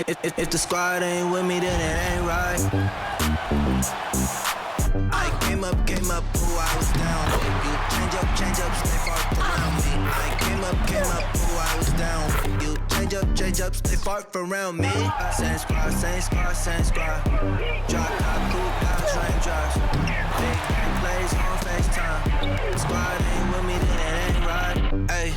If the squad ain't with me, then it ain't right. I came up, ooh, I was down. You change up, stay far around me. I came up, ooh, I was down. You change up, stay far around me. Same squad. Drop top, cool down, raindrops. Big bang plays on FaceTime. Squad ain't with me, then it ain't right. Ay.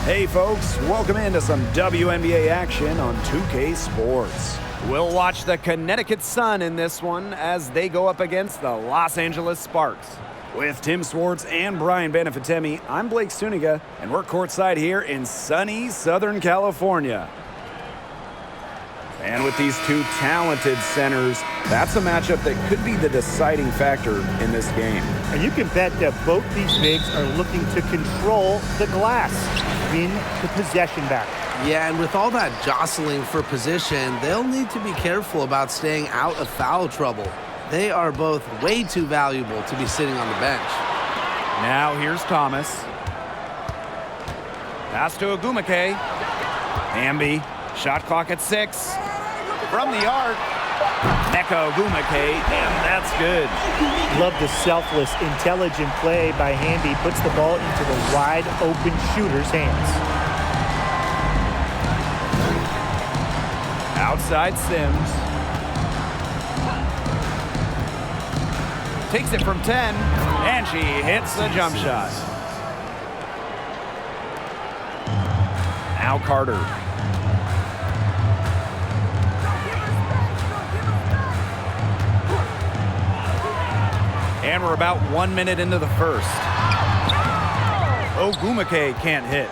Hey folks, welcome into some WNBA action on 2K Sports. We'll watch the Connecticut Sun in this one as they go up against the Los Angeles Sparks. With Tim Swartz and Brian Benefitemi, I'm Blake Suniga, and we're courtside here in sunny Southern California. And with these two talented centers, that's a matchup that could be the deciding factor in this game. And you can bet that both these bigs are looking to control the glass, win the possession back. Yeah, and with all that jostling for position, they'll need to be careful about staying out of foul trouble. They are both way too valuable to be sitting on the bench. Now here's Thomas. Pass to Ogumake. Hamby, shot clock at 6. From the arc, Nneka Ogumake, and that's good. Love the selfless, intelligent play by Hamby. Puts the ball into the wide open shooter's hands. Outside Sims. Takes it from 10, and she hits the jump shot. Now Carter. And we're about 1 minute into the first. Ogumake can't hit.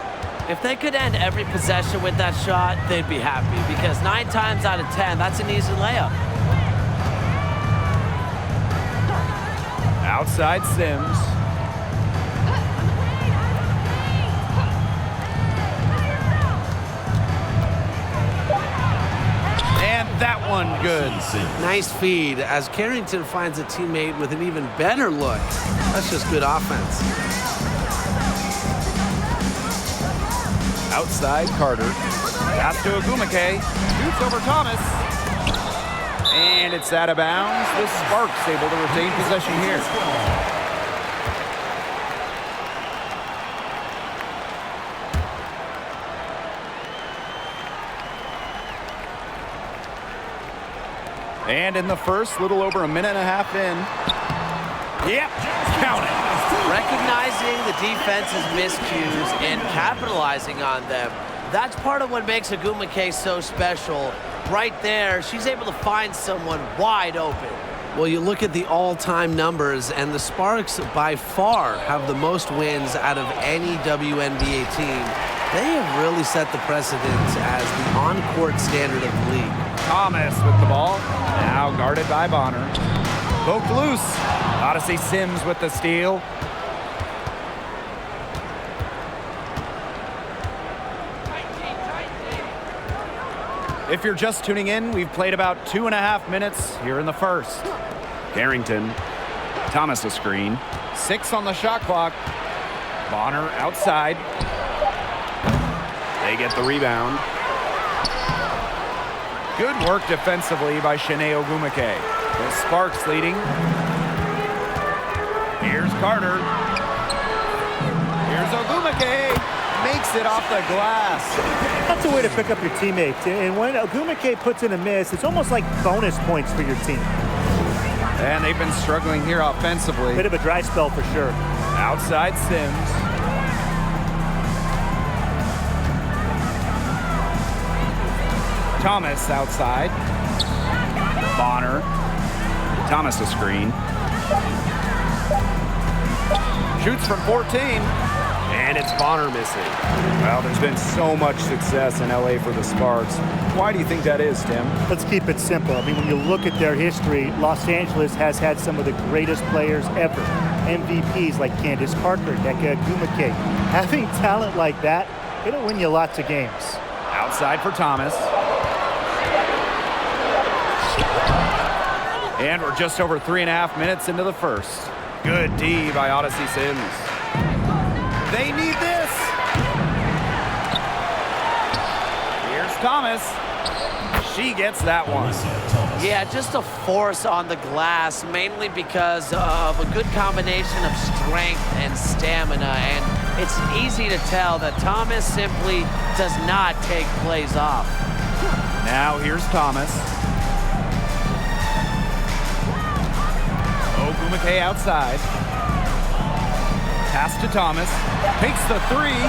If they could end every possession with that shot, they'd be happy, because 9 times out of 10, that's an easy layup. Outside Sims. And that one good. Nice feed as Carrington finds a teammate with an even better look. That's just good offense. Outside Carter. Pass to Ogumake. Shoots over Thomas. And it's out of bounds. The Sparks able to retain possession here. And in the first, little over a minute and a half in. Yep, count it. Recognizing the defense's miscues and capitalizing on them. That's part of what makes Ogumake so special. Right there, she's able to find someone wide open. Well, you look at the all-time numbers, and the Sparks by far have the most wins out of any WNBA team. They have really set the precedent as the on-court standard of the league. Thomas with the ball, now guarded by Bonner. Poked loose. Odyssey Sims with the steal. If you're just tuning in, we've played about 2.5 minutes here in the first. Carrington, Thomas a screen. 6 on the shot clock. Bonner outside. They get the rebound. Good work defensively by Shanae Ogumake. The Sparks leading. Here's Carter. Here's Ogumake. Makes it off the glass. That's a way to pick up your teammates. And when Ogumake puts in a miss, it's almost like bonus points for your team. And they've been struggling here offensively. Bit of a dry spell for sure. Outside Sims. Thomas outside. Bonner. Thomas a screen. Shoots from 14. And it's Bonner missing. Well, there's been so much success in LA for the Sparks. Why do you think that is, Tim? Let's keep it simple. I mean, when you look at their history, Los Angeles has had some of the greatest players ever. MVPs like Candace Parker, Nneka Ogumake. Having talent like that, it'll win you lots of games. Outside for Thomas. And we're just over 3.5 minutes into the first. Good D by Odyssey Sims. They need this. Here's Thomas. She gets that one. Yeah, just a force on the glass, mainly because of a good combination of strength and stamina. And it's easy to tell that Thomas simply does not take plays off. Now here's Thomas. Ogumake outside. Pass to Thomas. Takes the three.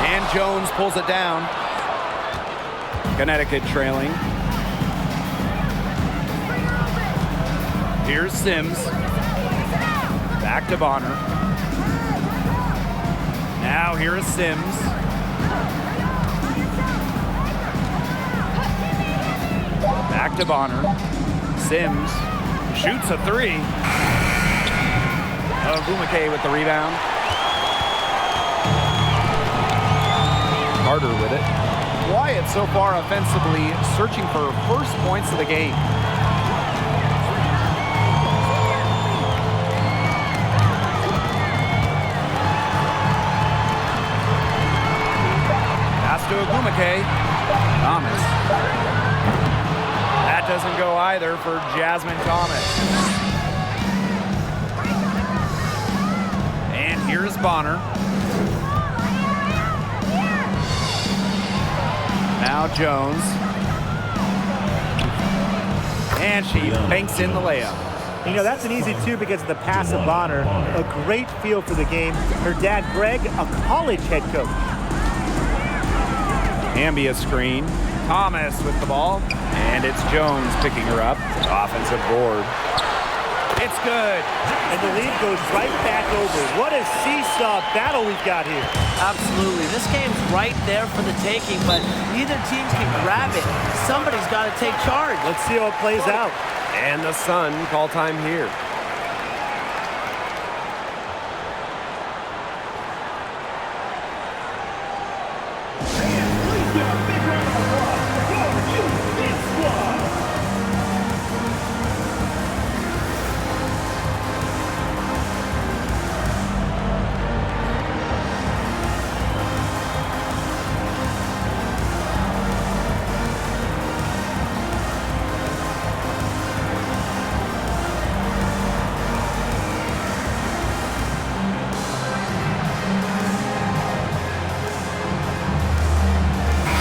And Jones pulls it down. Connecticut trailing. Here's Sims. Back to Bonner. Now here is Sims. Back to Bonner. Sims shoots a three. Ogumake with the rebound. Carter with it. Wyatt so far offensively searching for first points of the game. Pass to Ogumake. Thomas. That doesn't go either for Jasmine Thomas. And here's Bonner. Now Jones. And she banks in the layup. You know, that's an easy two because of the pass of Bonner. A great feel for the game. Her dad, Greg, a college head coach. Ambia screen. Thomas with the ball. And it's Jones picking her up. Offensive board. It's good. And the lead goes right back over. What a seesaw battle we've got here. Absolutely. This game's right there for the taking, but neither team can grab it. Somebody's got to take charge. Let's see how it plays out. And the Sun call time here.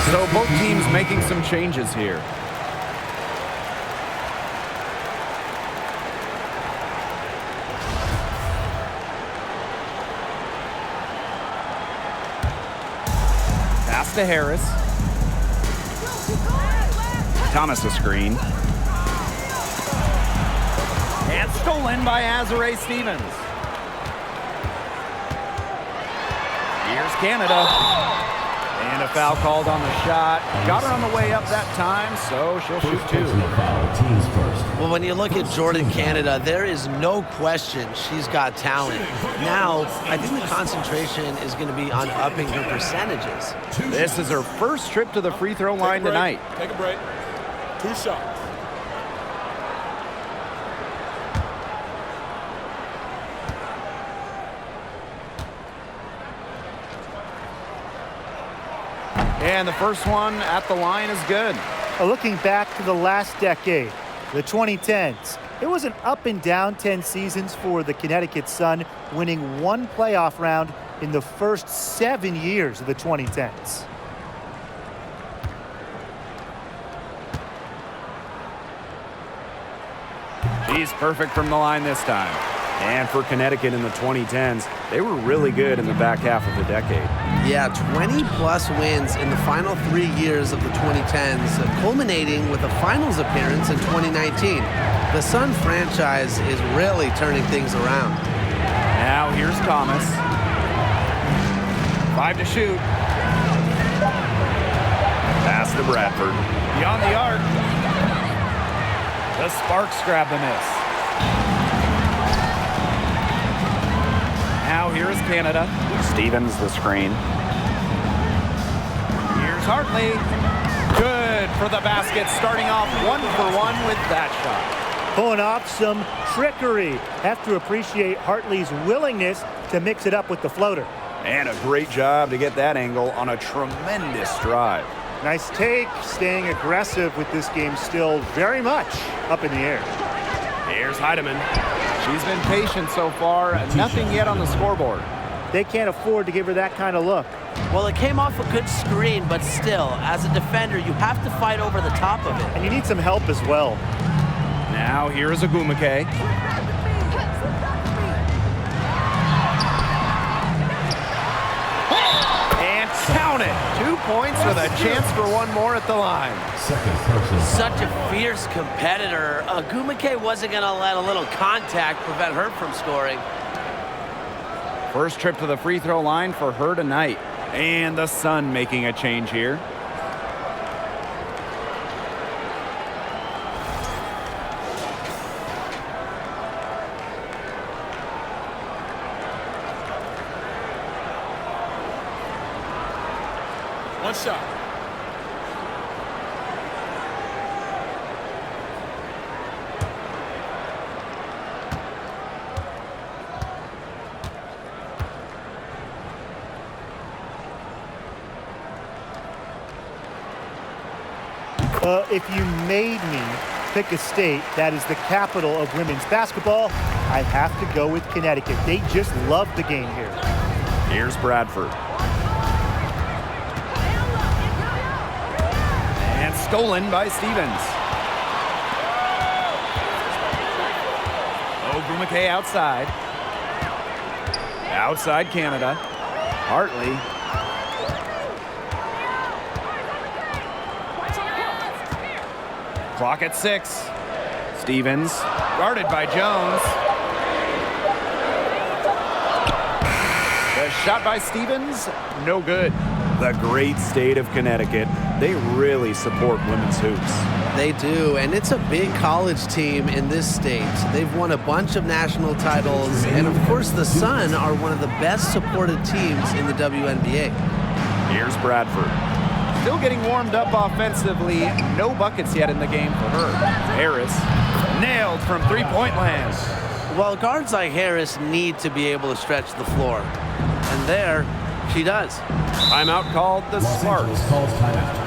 So both teams making some changes here. Pass to Harris. Thomas a screen. And stolen by Azare Stevens. Here's Canada. And a foul called on the shot. Got her on the way up that time, so she'll shoot two. Well, when you look at Jordan Canada, there is no question she's got talent. Now, I think the concentration is going to be on upping her percentages. This is her first trip to the free throw line tonight. Take a break. 2 shots. And the first one at the line is good. Looking back to the last decade, the 2010s, it was an up and down 10 seasons for the Connecticut Sun, winning one playoff round in the first 7 years of the 2010s. She's perfect from the line this time. And for Connecticut in the 2010s, they were really good in the back half of the decade. Yeah, 20-plus wins in the final 3 years of the 2010s, culminating with a finals appearance in 2019. The Sun franchise is really turning things around. Now here's Thomas. 5 to shoot. Pass to Bradford. Beyond the arc. The Sparks grab the miss. Now here is Canada. Stevens the screen. Here's Hartley. Good for the basket, starting off 1 for 1 with that shot. Pulling off some trickery. Have to appreciate Hartley's willingness to mix it up with the floater. And a great job to get that angle on a tremendous drive. Nice take, staying aggressive with this game still very much up in the air. Here's Heidemann. She's been patient so far. Nothing yet on the scoreboard. They can't afford to give her that kind of look. Well, it came off a good screen, but still, as a defender, you have to fight over the top of it. And you need some help as well. Now here's Agumake. And count it. 2 points with a chance for one more at the line. Such a fierce competitor. Agumake wasn't going to let a little contact prevent her from scoring. First trip to the free throw line for her tonight. And the Sun making a change here. One shot. If you made me pick a state that is the capital of women's basketball, I have to go with Connecticut. They just love the game here. Here's Bradford. And stolen by Stevens. Ogumake outside. Outside Canada. Hartley. Clock at 6. Stevens guarded by Jones. The shot by Stevens, no good. The great state of Connecticut, they really support women's hoops. They do, and it's a big college team in this state. They've won a bunch of national titles, and of course the Sun are one of the best supported teams in the WNBA. Here's Bradford. Still getting warmed up offensively. No buckets yet in the game for her. Harris nailed from three-point land. Well, guards like Harris need to be able to stretch the floor. And there, she does. Timeout called the Sparks. Calls timeout.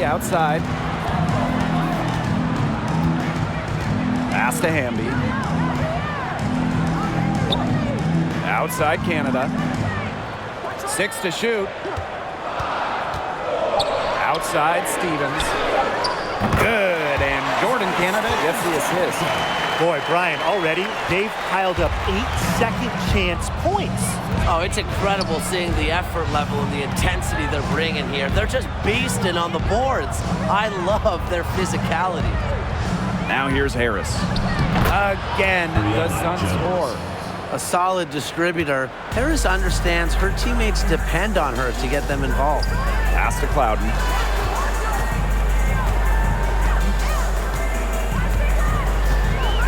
Outside. Pass to Hamby. Outside Canada. 6 to shoot. Outside Stevens. Good, and Jordan Canada gets the assist. Boy, Brian, already they've piled up 8 second chance points. Oh, it's incredible seeing the effort level and the intensity they're bringing here. They're just beasting on the boards. I love their physicality. Now here's Harris. Again, the Suns score. a solid distributor. Harris understands her teammates depend on her to get them involved. Pass to Clouden.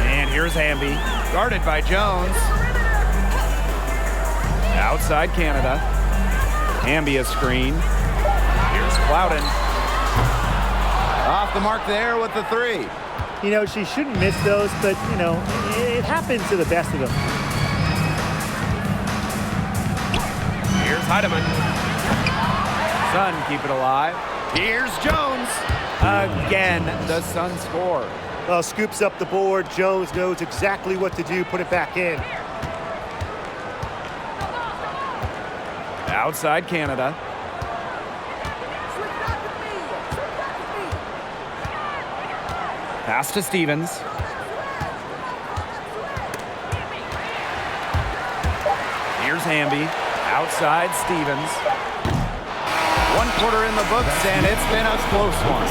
And here's Hamby, guarded by Jones. Outside Canada. Hamby a screen. Here's Clouden. Off the mark there with the three. You know, she shouldn't miss those, but, you know, it happens to the best of them. Here's Heidemann. Sun keep it alive. Here's Jones. Again, the Sun score. Well, scoops up the board. Jones knows exactly what to do. Put it back in. Outside Canada. Pass to Stevens. Here's Hamby. Outside Stevens. 1 quarter in the books, and it's been a close one.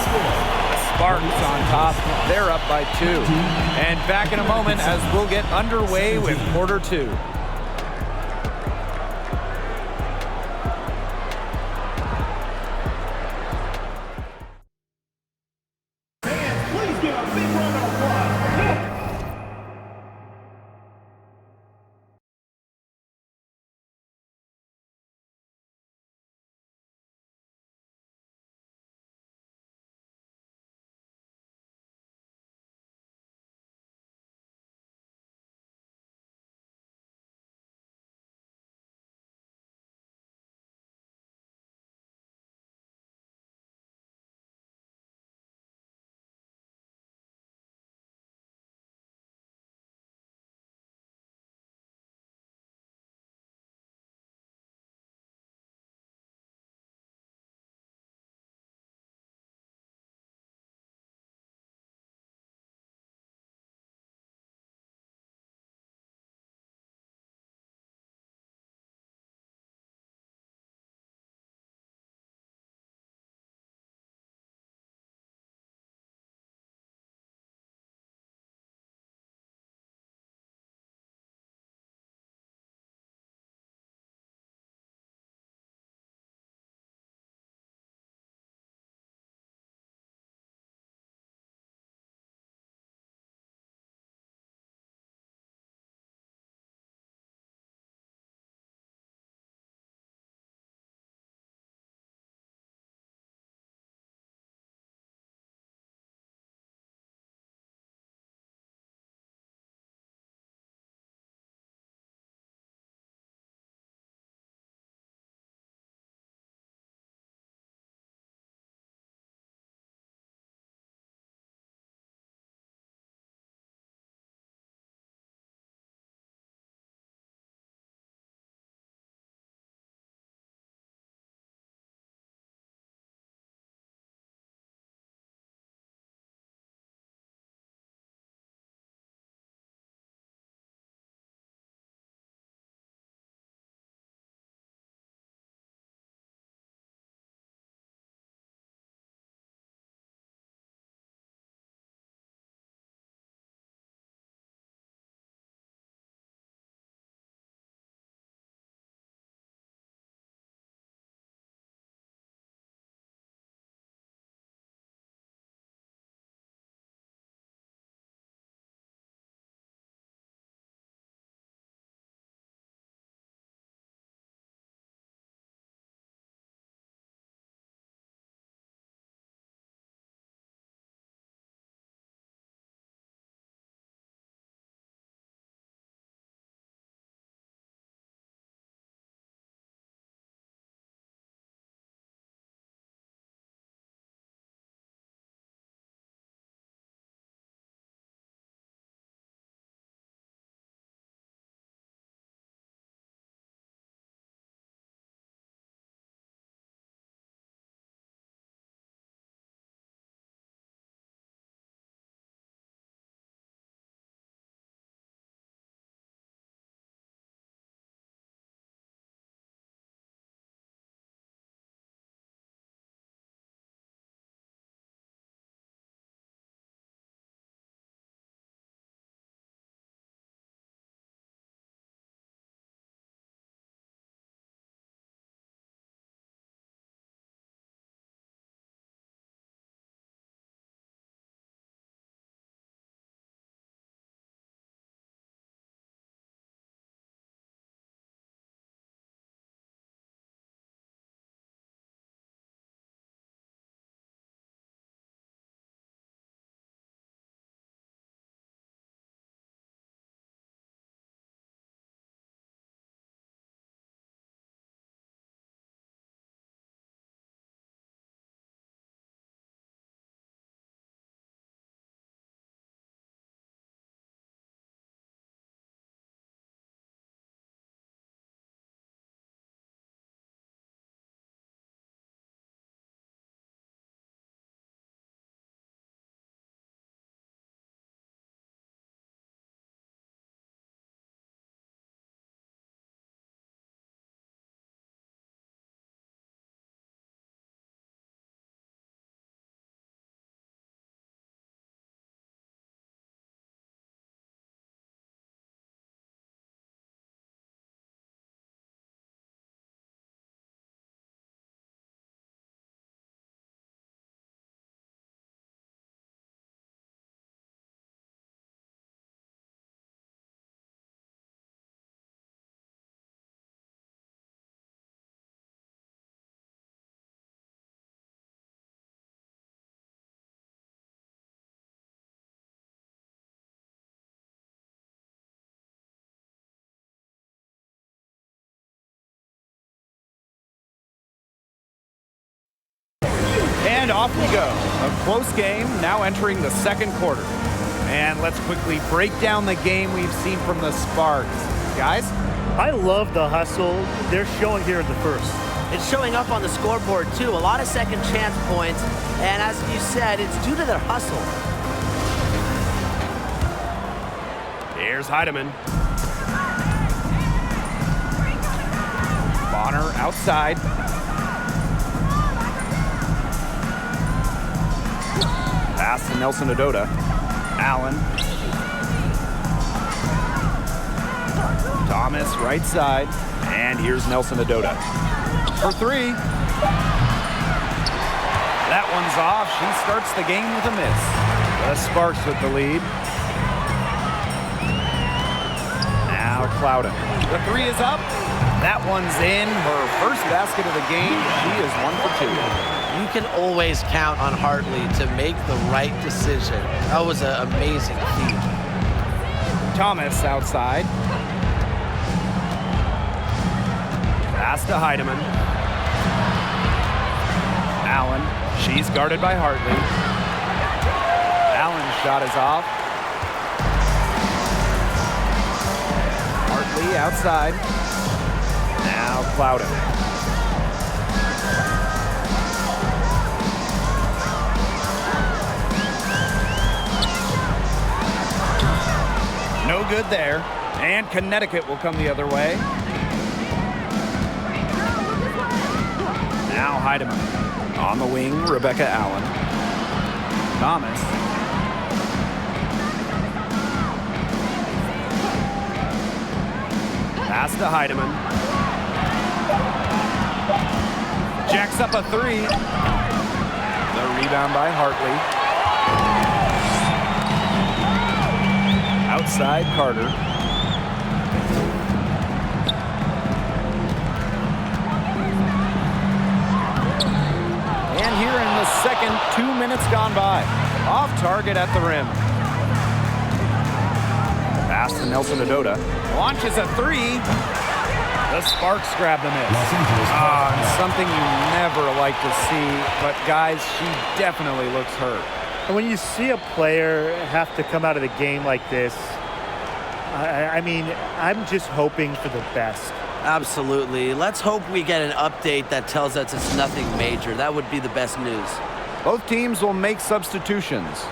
Spartans on top. They're up by 2. And back in a moment as we'll get underway with quarter 2. And off we go. A close game now entering the second quarter. And let's quickly break down the game we've seen from the Sparks. Guys? I love the hustle they're showing here in the first. It's showing up on the scoreboard, too. A lot of second chance points. And as you said, it's due to their hustle. Here's Heidemann. Bonner outside. Pass to Nelson Adota. Allen. Thomas right side. And here's Nelson Adota. For three. That one's off. She starts the game with a miss. The Sparks with the lead. Now Clouden. The three is up. That one's in. Her first basket of the game. She is 1 for 2. You can always count on Hartley to make the right decision. That was an amazing feat. Thomas outside. Pass to Heidemann. Allen. She's guarded by Hartley. Allen's shot is off. Hartley outside. Now Clouden. No good there. And Connecticut will come the other way. Now Heidemann. On the wing, Rebecca Allen. Thomas. Pass to Heidemann. Jacks up a three. The rebound by Hartley. Outside Carter. And here in the second, 2 minutes gone by. Off target at the rim. Pass to Nelson Adota. Launches a three. The Sparks grab the miss. Something you never like to see, but guys, she definitely looks hurt. And when you see a player have to come out of the game like this, I mean, I'm just hoping for the best. Absolutely. Let's hope we get an update that tells us it's nothing major. That would be the best news. Both teams will make substitutions.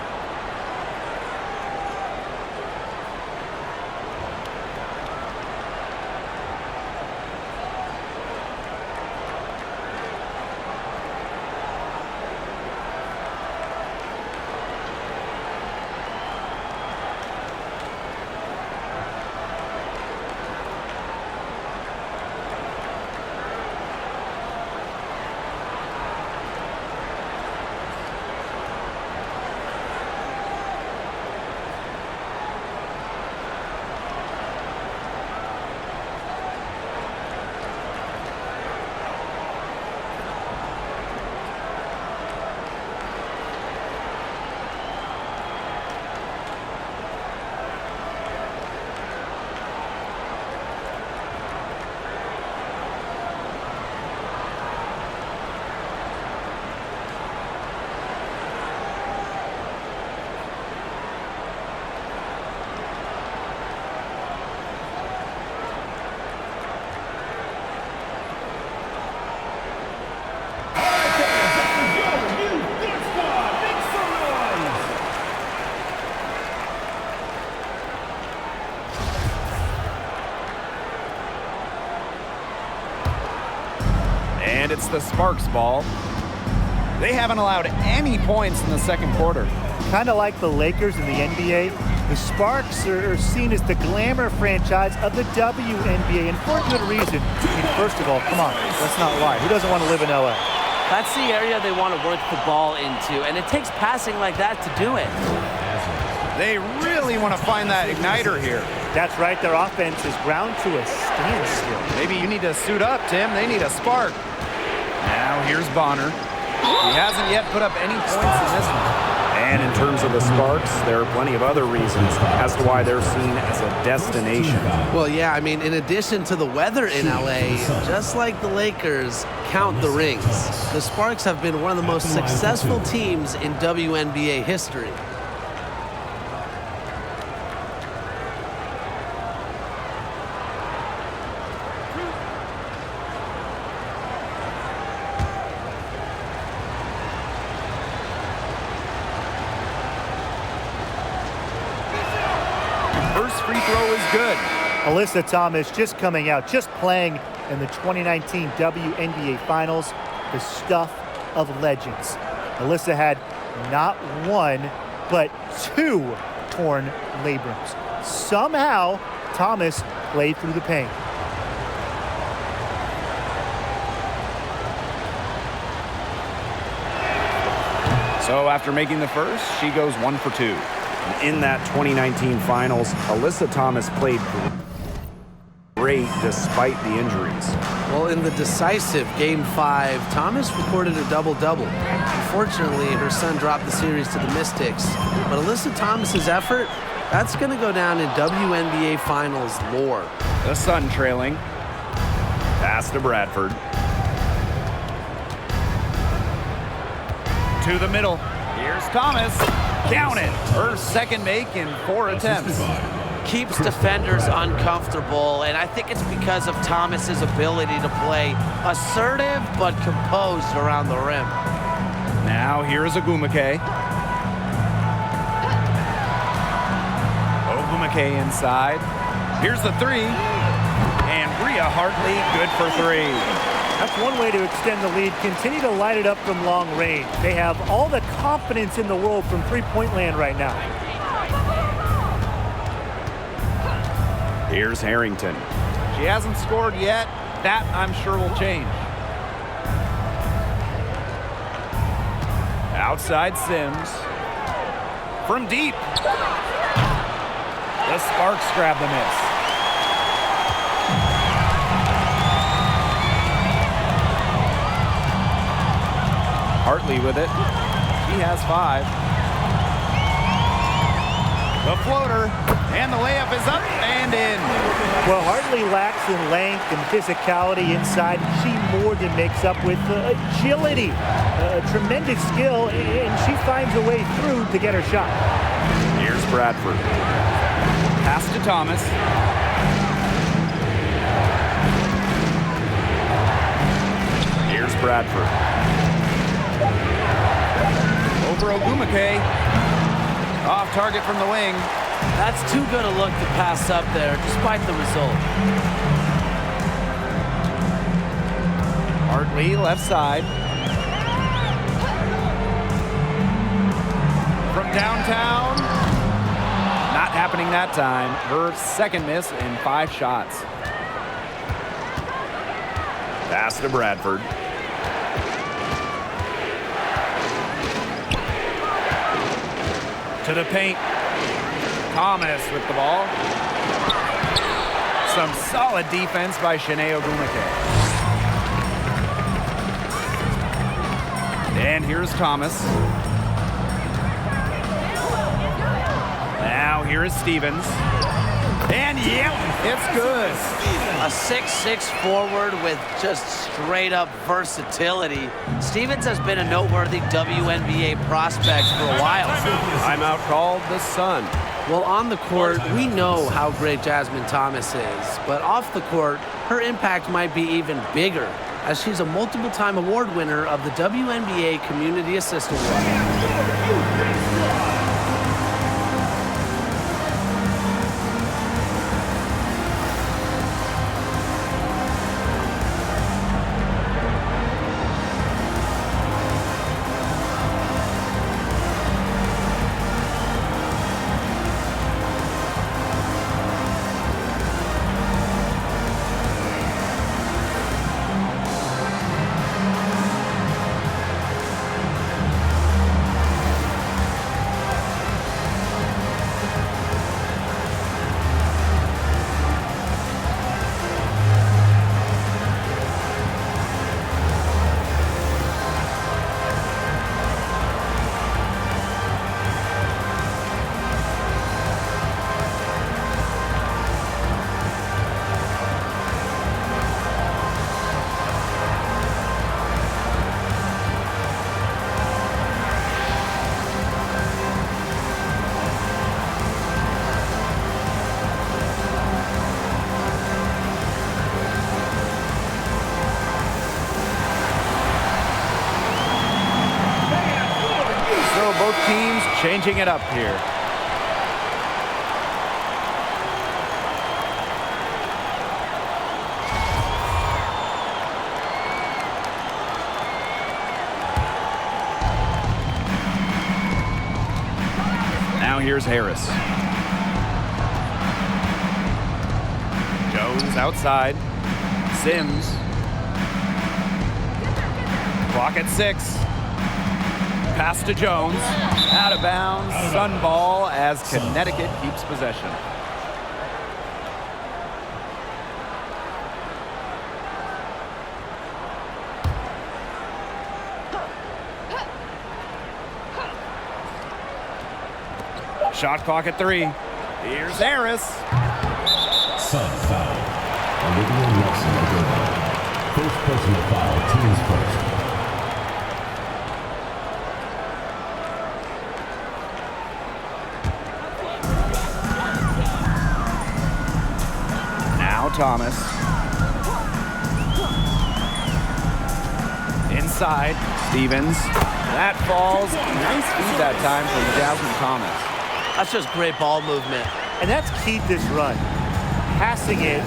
And it's the Sparks ball. They haven't allowed any points in the second quarter. Kind of like the Lakers in the NBA, the Sparks are seen as the glamour franchise of the WNBA, and for good reason. I mean, first of all, come on, let's not lie. Who doesn't want to live in LA? That's the area they want to work the ball into, and it takes passing like that to do it. They really want to find that igniter here. That's right, their offense is ground to a standstill. Maybe you need to suit up, Tim. They need a spark. Now here's Bonner. He hasn't yet put up any points in this one. And in terms of the Sparks, there are plenty of other reasons as to why they're seen as a destination. Well, yeah, I mean, in addition to the weather in LA, just like the Lakers, count the rings. The Sparks have been one of the most successful teams in WNBA history. First free throw is good. Alyssa Thomas just coming out, just playing in the 2019 WNBA Finals, the stuff of legends. Alyssa had not one, but 2 torn labrums. Somehow, Thomas played through the pain. So after making the first, she goes 1 for 2. And in that 2019 Finals, Alyssa Thomas played great despite the injuries. Well, in the decisive Game 5, Thomas recorded a double-double. Unfortunately, her son dropped the series to the Mystics. But Alyssa Thomas's effort, that's going to go down in WNBA Finals lore. The Sun trailing. Pass to Bradford. To the middle. Here's Thomas. Count it. Her second make in 4 attempts. Keeps defenders uncomfortable, and I think it's because of Thomas's ability to play assertive but composed around the rim. Now here's Ogumake. Ogumake inside. Here's the 3. And Rhea Hartley good for 3. That's one way to extend the lead. Continue to light it up from long range. They have all the confidence in the world from three-point land right now. Here's Harrington. She hasn't scored yet. That, I'm sure, will change. Outside Sims. From deep. The Sparks grab the miss. Hartley with it. She has 5. The floater, and the layup is up and in. Well, Hartley lacks in length and physicality inside. She more than makes up with agility, tremendous skill, and she finds a way through to get her shot. Here's Bradford. Pass to Thomas. Here's Bradford. Over Ogumake. Off target from the wing. That's too good a look to pass up there, despite the result. Hartley, left side. From downtown. Not happening that time. Her second miss in 5 shots. Pass to Bradford. To the paint. Thomas with the ball. Some solid defense by Shanae Ogumake. And here's Thomas. Now here is Stevens. And yep, it's good. A 6'6" forward with just straight up versatility. Stevens has been a noteworthy WNBA prospect for a while. Timeout called the Sun. Well, on the court, we know how great Jasmine Thomas is, but off the court, her impact might be even bigger, as she's a multiple-time award winner of the WNBA Community Assist Award. Both teams changing it up here. Now here's Harris. Jones outside. Sims. Clock at 6. Pass to Jones. Out of bounds. Sun ball as Connecticut keeps possession. Shot clock at 3. Here's Harris. Sun foul. Olivia Nelson. First personal foul. Teams first. Now Thomas. Inside. Stevens. That falls. Nice feed that time from Jasmine Thomas. That's just great ball movement. And that's key to this run. Passing it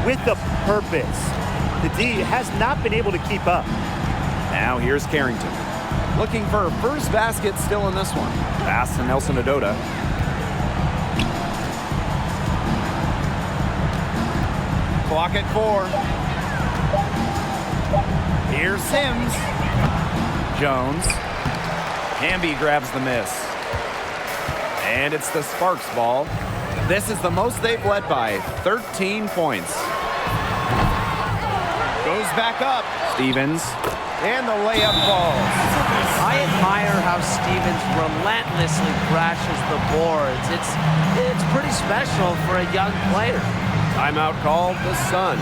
with a purpose. The D has not been able to keep up. Now here's Carrington. Looking for her first basket still in this one. Pass to Nelson Adota. Clock at 4. Here's Sims. Jones. Hamby grabs the miss. And it's the Sparks ball. This is the most they've led by, 13 points. Goes back up. Stevens. And the layup falls. I admire how Stevens relentlessly crashes the boards. It's pretty special for a young player. Timeout called the Sun.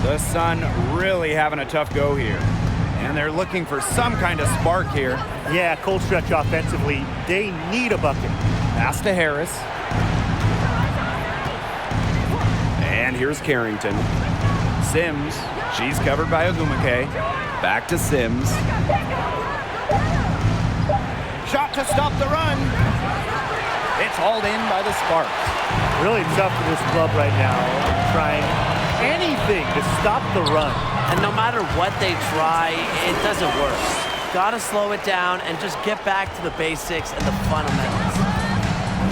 The Sun really having a tough go here. And they're looking for some kind of spark here. Yeah, cold stretch offensively. They need a bucket. Pass to Harris. And here's Carrington. Sims. She's covered by Ogumake. Back to Sims. Shot to stop the run. It's hauled in by the Sparks. Really tough for this club right now. Trying anything to stop the run. And no matter what they try, it doesn't work. Gotta slow it down and just get back to the basics and the fundamentals.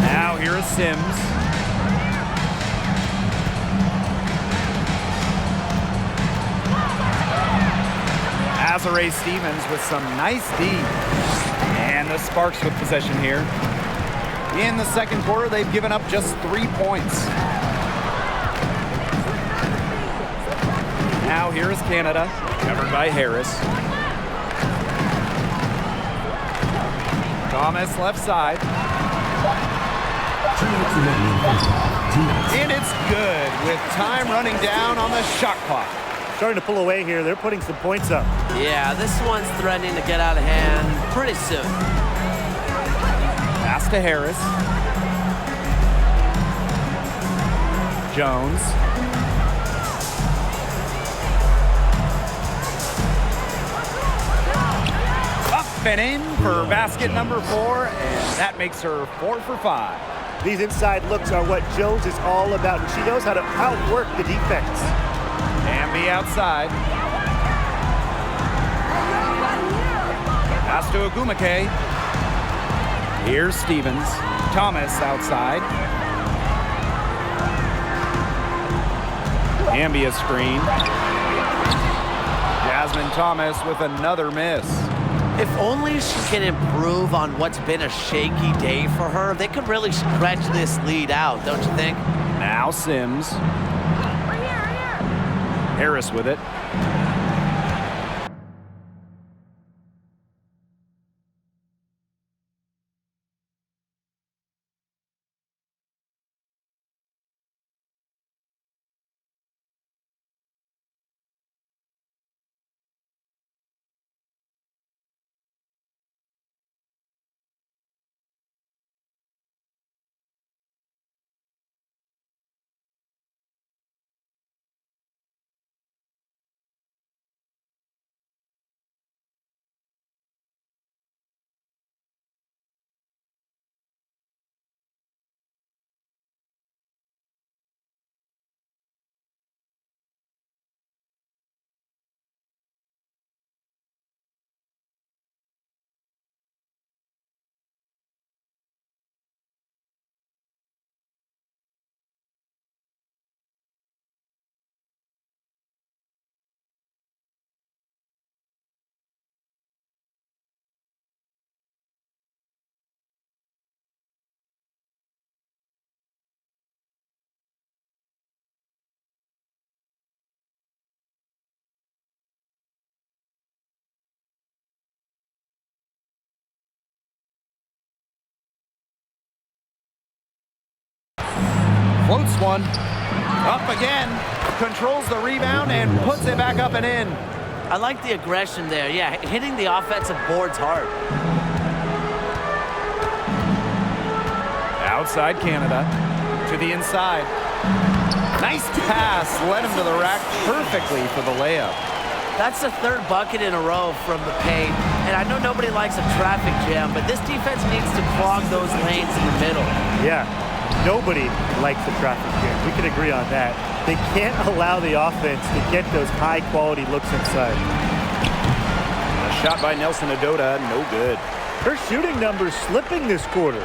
Now here is Sims. Azare Stevens with some nice D. And the Sparks with possession here. In the second quarter, they've given up just 3 points. Now here is Canada, covered by Harris. Thomas left side. And it's good with time running down on the shot clock. starting to pull away here. They're putting some points up. Yeah, this one's threatening to get out of hand pretty soon. Pass to Harris. Jones. Up and in for basket number 4, and that makes her 4 for 5. These inside looks are what Jones is all about. She knows how to outwork the defense. Amby outside. Pass to Agumake. Here's Stevens. Thomas outside. Amby a screen. Jasmine Thomas with another miss. If only she can improve on what's been a shaky day for her, they could really stretch this lead out, don't you think? Now Sims. Harris with it. Floats one. Up again. Controls the rebound and puts it back up and in. I like the aggression there. Yeah, hitting the offensive boards hard. Outside Canada. To the inside. Nice pass. Led him to the rack perfectly for the layup. That's the third bucket in a row from the paint. And I know nobody likes a traffic jam, but this defense needs to clog those lanes in the middle. Yeah, nobody likes the traffic jam. We can agree on that. They can't allow the offense to get those high-quality looks inside. A shot by Nelson Adota, no good. Her shooting numbers slipping this quarter.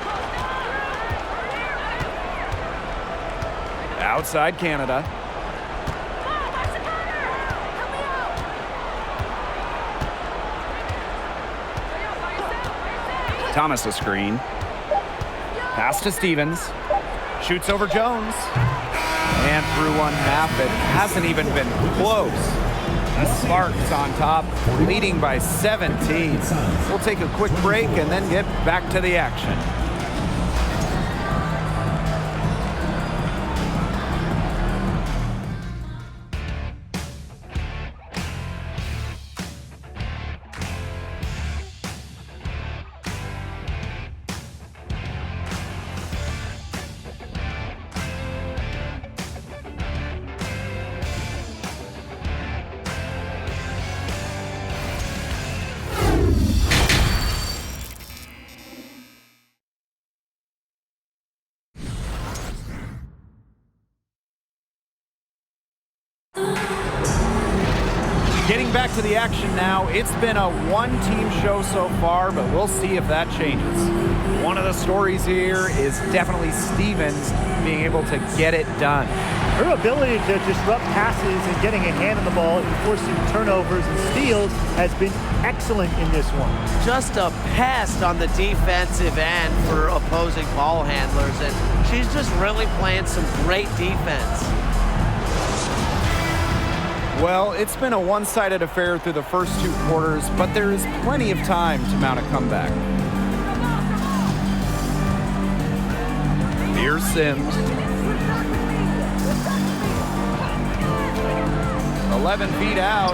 Outside Canada. Thomas a screen. Pass to Stevens. Shoots over Jones. And through one half, it hasn't even been close. The Sparks on top, leading by 17. We'll take a quick break and then get back to the action. Getting back to the action now, it's been a one-team show so far, but we'll see if that changes. One of the stories here is definitely Stevens being able to get it done. Her ability to disrupt passes and getting a hand on the ball and forcing turnovers and steals has been excellent in this one. Just a pest on the defensive end for opposing ball handlers, and she's just really playing some great defense. Well, it's been a one-sided affair through the first two quarters, but there is plenty of time to mount a comeback. Here's Sims. 11 feet out.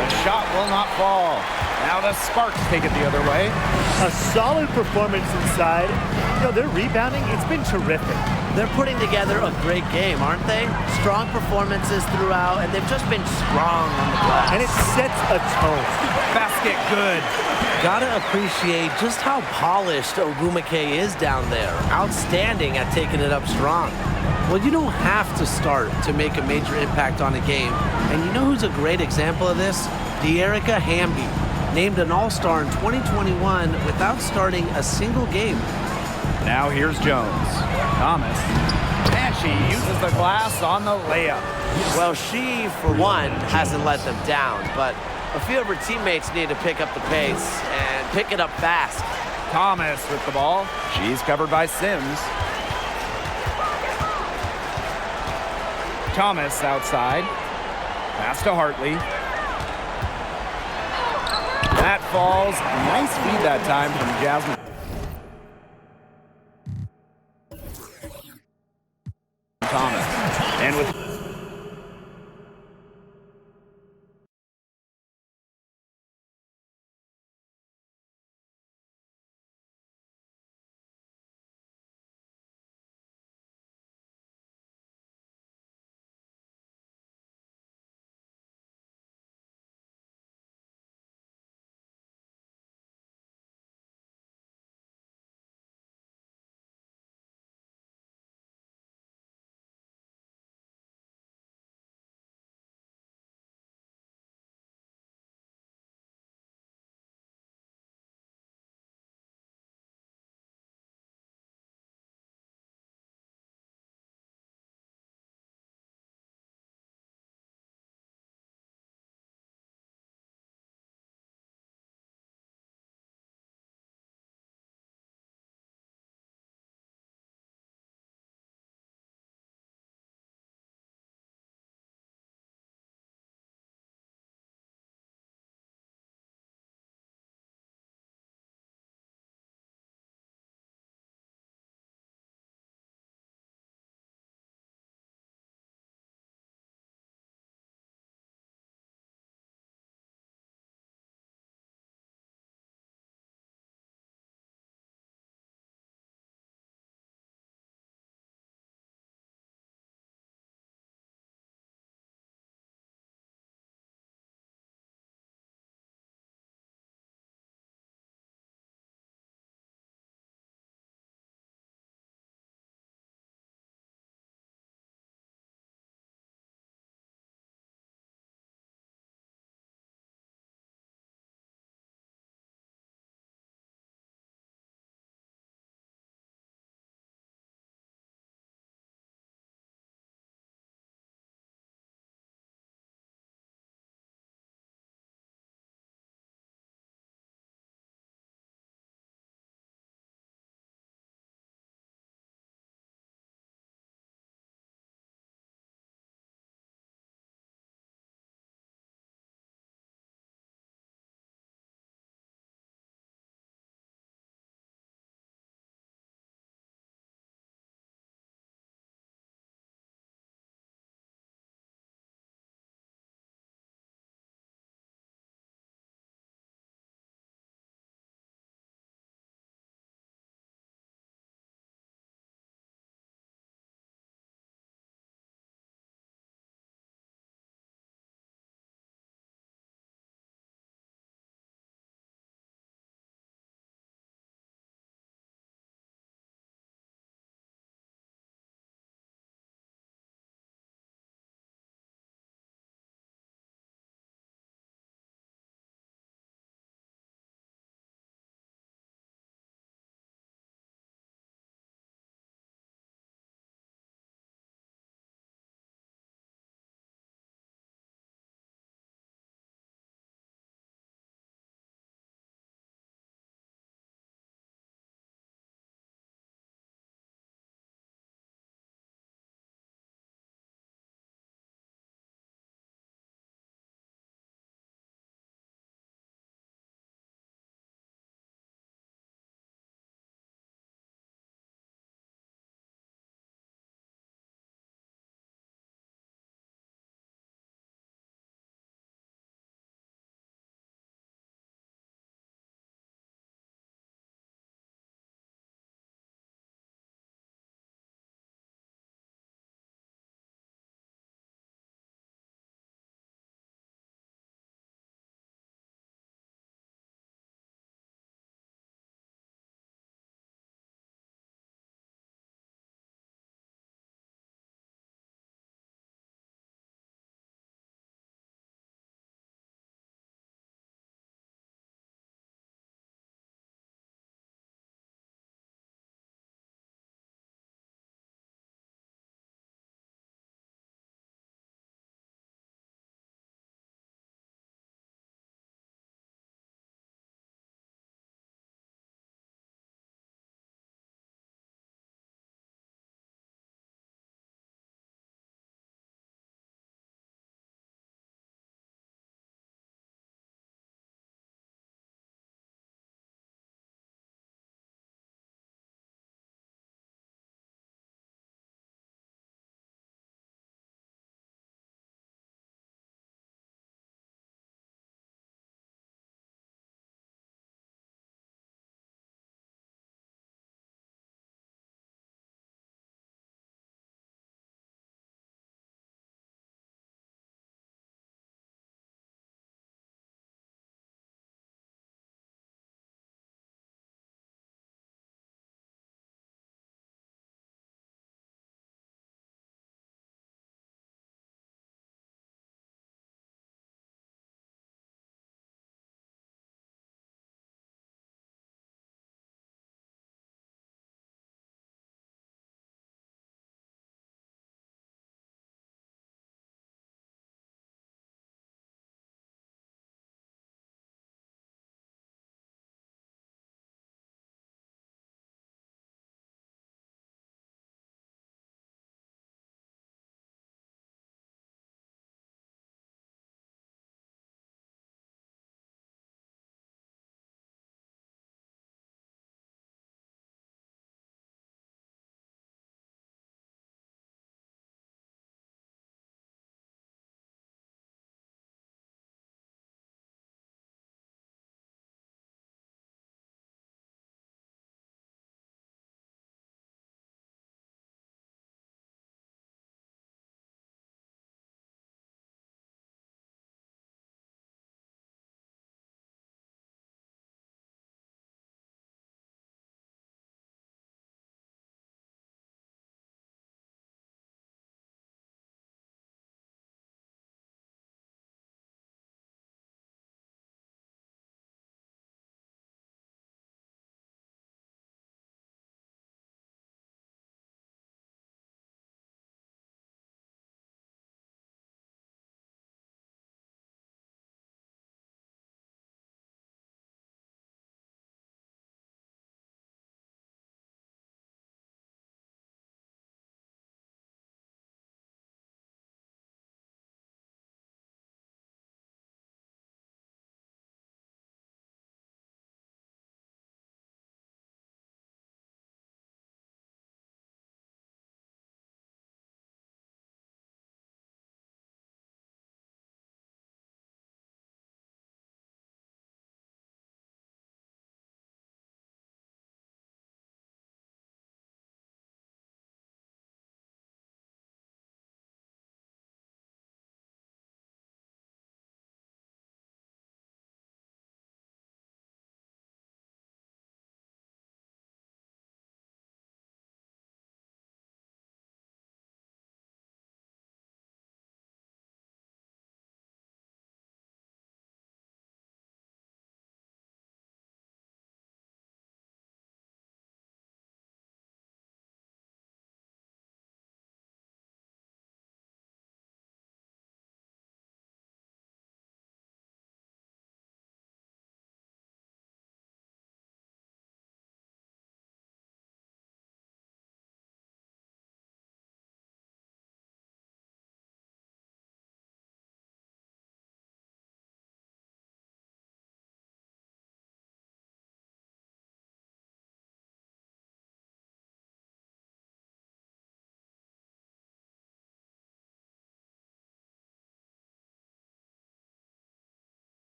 The shot will not fall. Now the Sparks take it the other way. A solid performance inside. You know, their rebounding, it's been terrific. They're putting together a great game, aren't they? Strong performances throughout, and they've just been strong on the glass. And it sets a tone. Basket good. Gotta appreciate just how polished Ogumake is down there. Outstanding at taking it up strong. Well, you don't have to start to make a major impact on a game. And you know who's a great example of this? De'Erica Hamby, named an All-Star in 2021 without starting a single game. Now here's Jones. Thomas. And she uses the glass on the layup. Well, she, for one, hasn't let them down, but a few of her teammates need to pick up the pace and pick it up fast. Thomas with the ball. She's covered by Sims. Thomas outside. Pass to Hartley. That falls. Nice feed that time from Jasmine. Thomas. And with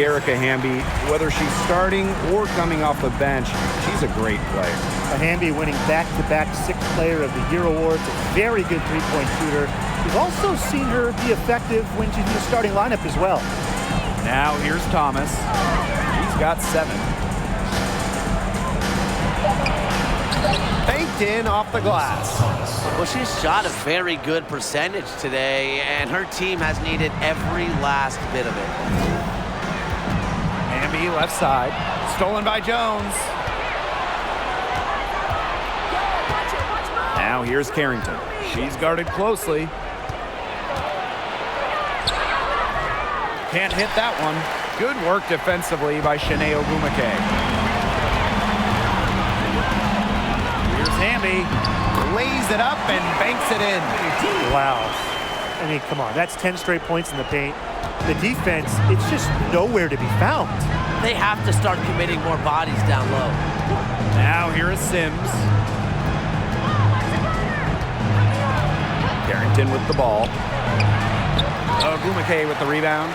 Erica Hamby, whether she's starting or coming off the bench, she's a great player. Hamby winning back-to-back 6th Player of the Year awards, a very good three-point shooter. We've also seen her be effective when she's in the starting lineup as well. Now here's Thomas. He's got 7. Baked in off the glass. Well, she's shot a very good percentage today, and her team has needed every last bit of it. Hamby left side. Stolen by Jones. Now here's Carrington. She's guarded closely. Can't hit that one. Good work defensively by Shanae Ogumake. Here's Hamby. Lays it up and banks it in. Wow. I mean, come on. That's 10 straight points in the paint. The defense, it's just nowhere to be found. They have to start committing more bodies down low. Now here is Sims. Carrington with the ball. Ogumake with the rebound.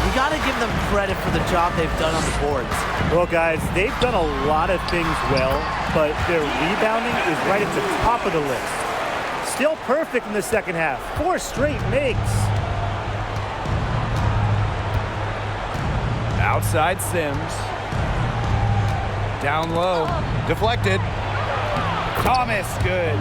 We got to give them credit for the job they've done on the boards. Well, guys, they've done a lot of things well, but their rebounding is right at the top of the list. Still perfect in the second half. 4 straight makes. Outside Sims. Down low. Deflected. Thomas, good.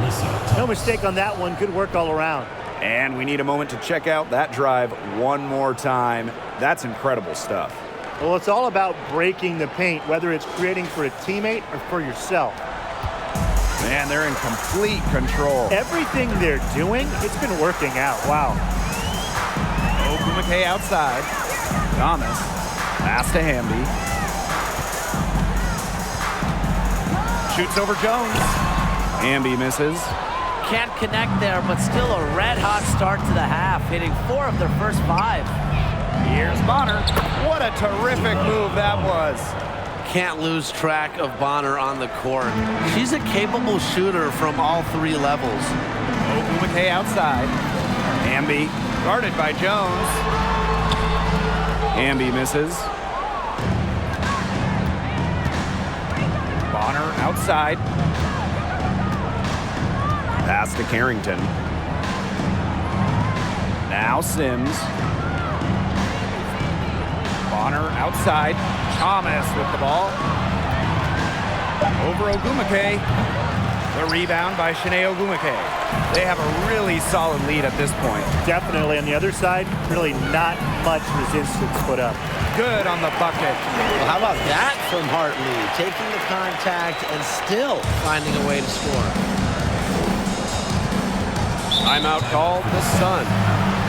No mistake on that one. Good work all around. And we need a moment to check out that drive one more time. That's incredible stuff. Well, it's all about breaking the paint, whether it's creating for a teammate or for yourself. Man, they're in complete control. Everything they're doing, it's been working out. Wow. Ogumake outside. Thomas. Pass to Hamby. Shoots over Jones. Hamby misses. Can't connect there, but still a red-hot start to the half, hitting 4 of their first 5. Here's Bonner. What a terrific move that was. Can't lose track of Bonner on the court. She's a capable shooter from all 3 levels. Ogumake outside. Hamby guarded by Jones. Hamby misses. Bonner outside. Pass to Carrington. Now Sims. Bonner outside. Thomas with the ball. Over Ogumake. The rebound by Shanae Ogumake. They have a really solid lead at this point. Definitely. On the other side, really not much resistance put up. Good on the bucket. Well, how about that from Hartley? Taking the contact and still finding a way to score. Timeout called the Sun.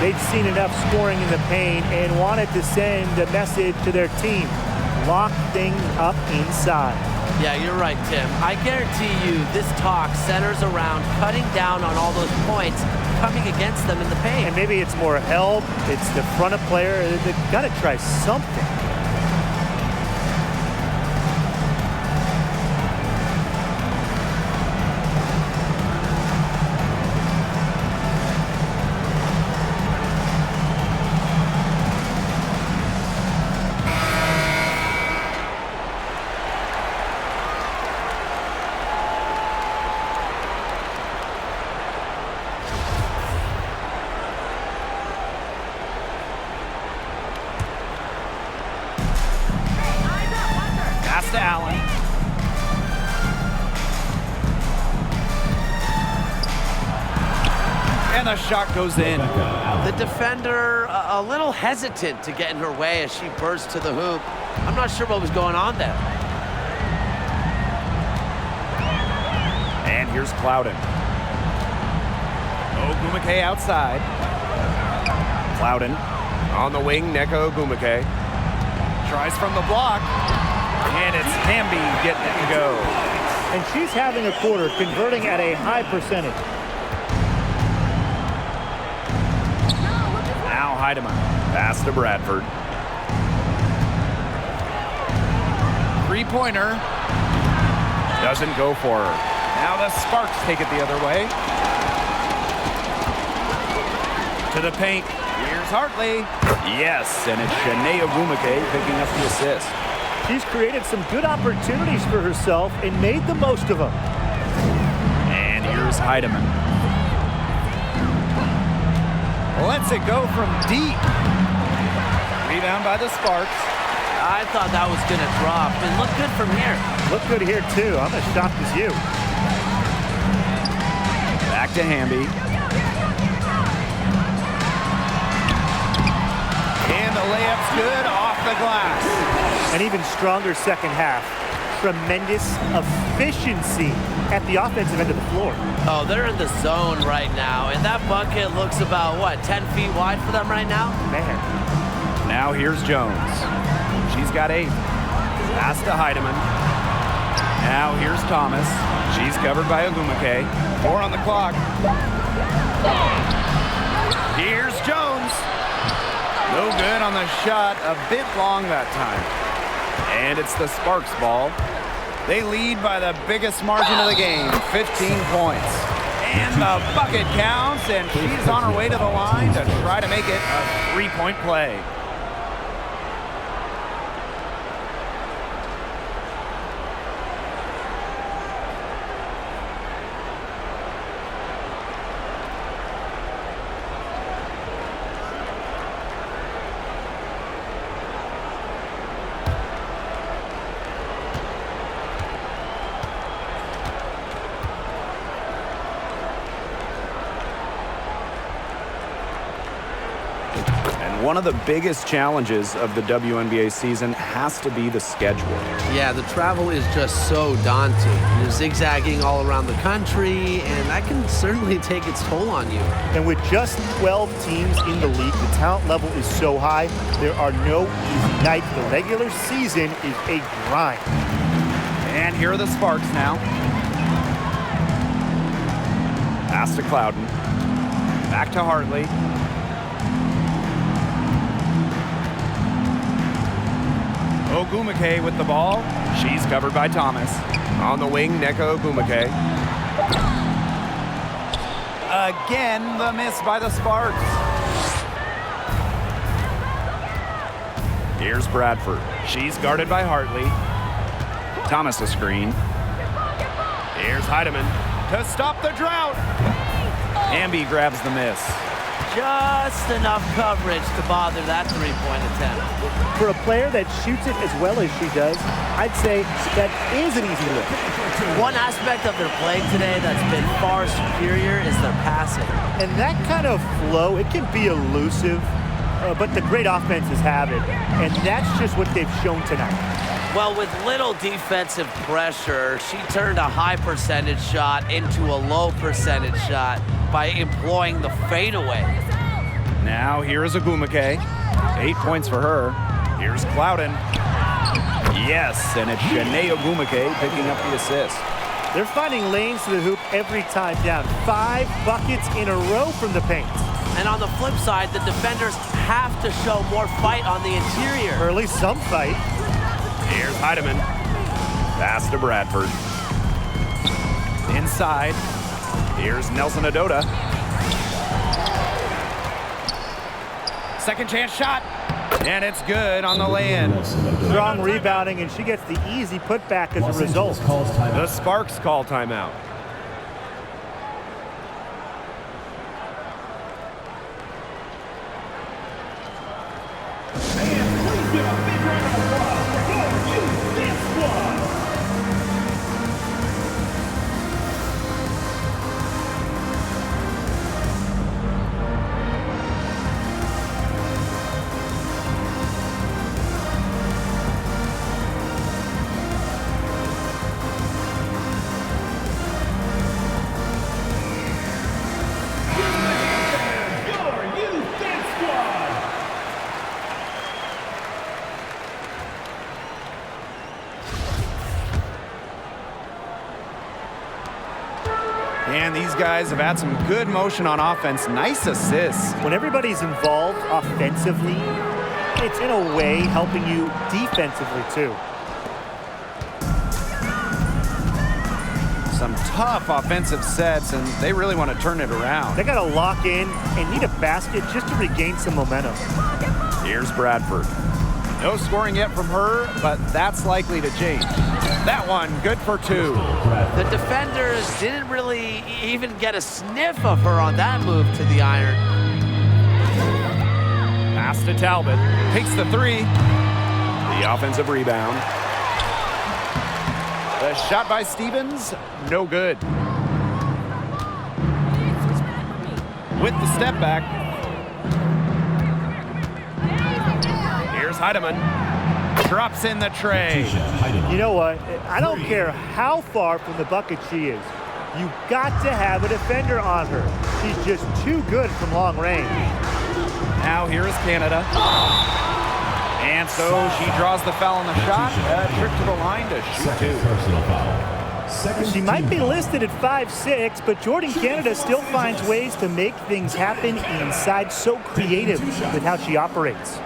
They'd seen enough scoring in the paint and wanted to send a message to their team. Lock things up inside. Yeah, you're right, Tim. I guarantee you this talk centers around cutting down on all those points coming against them in the paint. And maybe it's more help. It's the front of player. They've got to try something. To Allen. And the shot goes in. The defender a little hesitant to get in her way as she burst to the hoop. I'm not sure what was going on there. And here's Clouden. Ogumake outside. Clouden on the wing. Neko Ogumake tries from the block. And it's Hamby getting it to go. And she's having a quarter, converting at a high percentage. Now Heidemann. Pass to Bradford. 3-pointer. Doesn't go for her. Now the Sparks take it the other way. To the paint. Here's Here's Hartley. Yes, and it's Shanae Ogwumike picking up the assist. She's created some good opportunities for herself and made the most of them. And here's Heidemann. Lets it go from deep. Rebound by the Sparks. I thought that was going to drop. It looked good from here. Looked good here, too. I'm as shocked as you. Back to Hamby. And the layup's good off the glass. An even stronger second half. Tremendous efficiency at the offensive end of the floor. Oh, they're in the zone right now, and that bucket looks about, what, 10 feet wide for them right now? Man. Now here's Jones. She's got 8. Pass to Heidemann. Now here's Thomas. She's covered by Ogwumike. 4 on the clock. Here's Jones. No good on the shot. A bit long that time. And it's the Sparks ball. They lead by the biggest margin of the game, 15 points. And the bucket counts, and she's on her way to the line to try to make it a 3-point play. One of the biggest challenges of the WNBA season has to be the schedule. Yeah, the travel is just so daunting. You're zigzagging all around the country, and that can certainly take its toll on you. And with just 12 teams in the league, the talent level is so high, there are no easy nights. The regular season is a grind. And here are the Sparks now. Pass to Clouden. Back to Hartley. Ogwumike with the ball. She's covered by Thomas. On the wing, Nneka Ogwumike. Again, the miss by the Sparks. Here's Bradford. She's guarded by Hartley. Thomas a screen. Here's Heidemann to stop the drought. Hamby grabs the miss. Just enough coverage to bother that three-point attempt. For a player that shoots it as well as she does, I'd say that is an easy lift. One aspect of their play today that's been far superior is their passing. And that kind of flow, it can be elusive, but the great offenses have it. And that's just what they've shown tonight. Well, with little defensive pressure, she turned a high percentage shot into a low percentage shot by employing the fadeaway. Now here is Ogwumike. 8 points for her. Here's Clouden. Yes, and it's Shanae Ogwumike picking up the assist. They're finding lanes to the hoop every time down. 5 buckets in a row from the paint. And on the flip side, the defenders have to show more fight on the interior. Or at least some fight. Here's Heidemann. Pass to Bradford. Inside. Here's Nelson Adota. Second chance shot. And it's good on the lay-in. Strong rebounding, and she gets the easy putback as a result. The Sparks call timeout. And these guys have had some good motion on offense. Nice assists. When everybody's involved offensively, it's in a way helping you defensively too. Some some tough offensive sets, and they really want to turn it around. They got to lock in and need a basket just to regain some momentum. Here's Bradford. No scoring yet from her, but that's likely to change. That one, good for 2. The defenders didn't really even get a sniff of her on that move to the iron. Pass to Talbot. Takes the 3. The offensive rebound. The shot by Stevens, no good. With the step back. Here's Heidemann. Drops in the tray. You know what? I don't care how far from the bucket she is. You got to have a defender on her. She's just too good from long range. Now here is Canada. And so she draws the foul on the shot. A trip to the line to shoot 2. Personal foul. She might be listed at 5'6", but Jordan Canada still finds ways to make things happen inside. So creative with how she operates.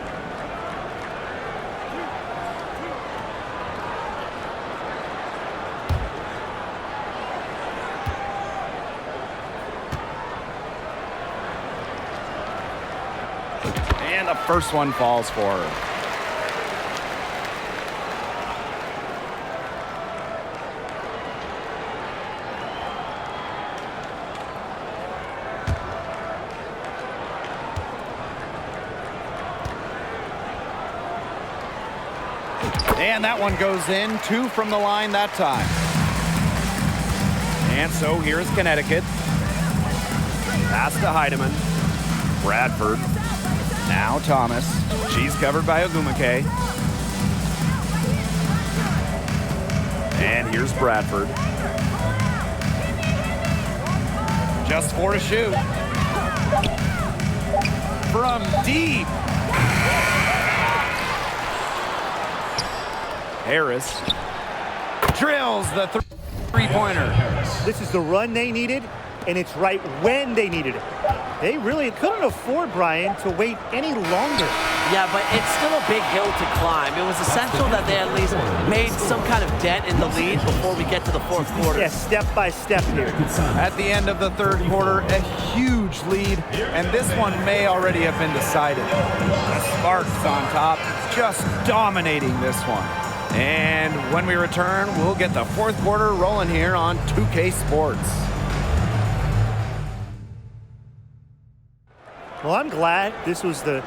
And the first one falls for her. And that one goes in. 2 from the line that time. And so here's Connecticut. Pass to Heidemann. Bradford. Now Thomas. She's covered by Ogumake. And here's Bradford. Just 4 to shoot. From deep. Harris drills the three-pointer. This is the run they needed, and it's right when they needed it. They really couldn't afford, Brian, to wait any longer. Yeah, but it's still a big hill to climb. It was essential that they at least made some kind of dent in the lead before we get to the 4th quarter. Yeah, step by step here. At the end of the 3rd quarter, a huge lead, and this one may already have been decided. The Sparks on top, just dominating this one. And when we return, we'll get the 4th quarter rolling here on 2K Sports. Well, I'm glad this was the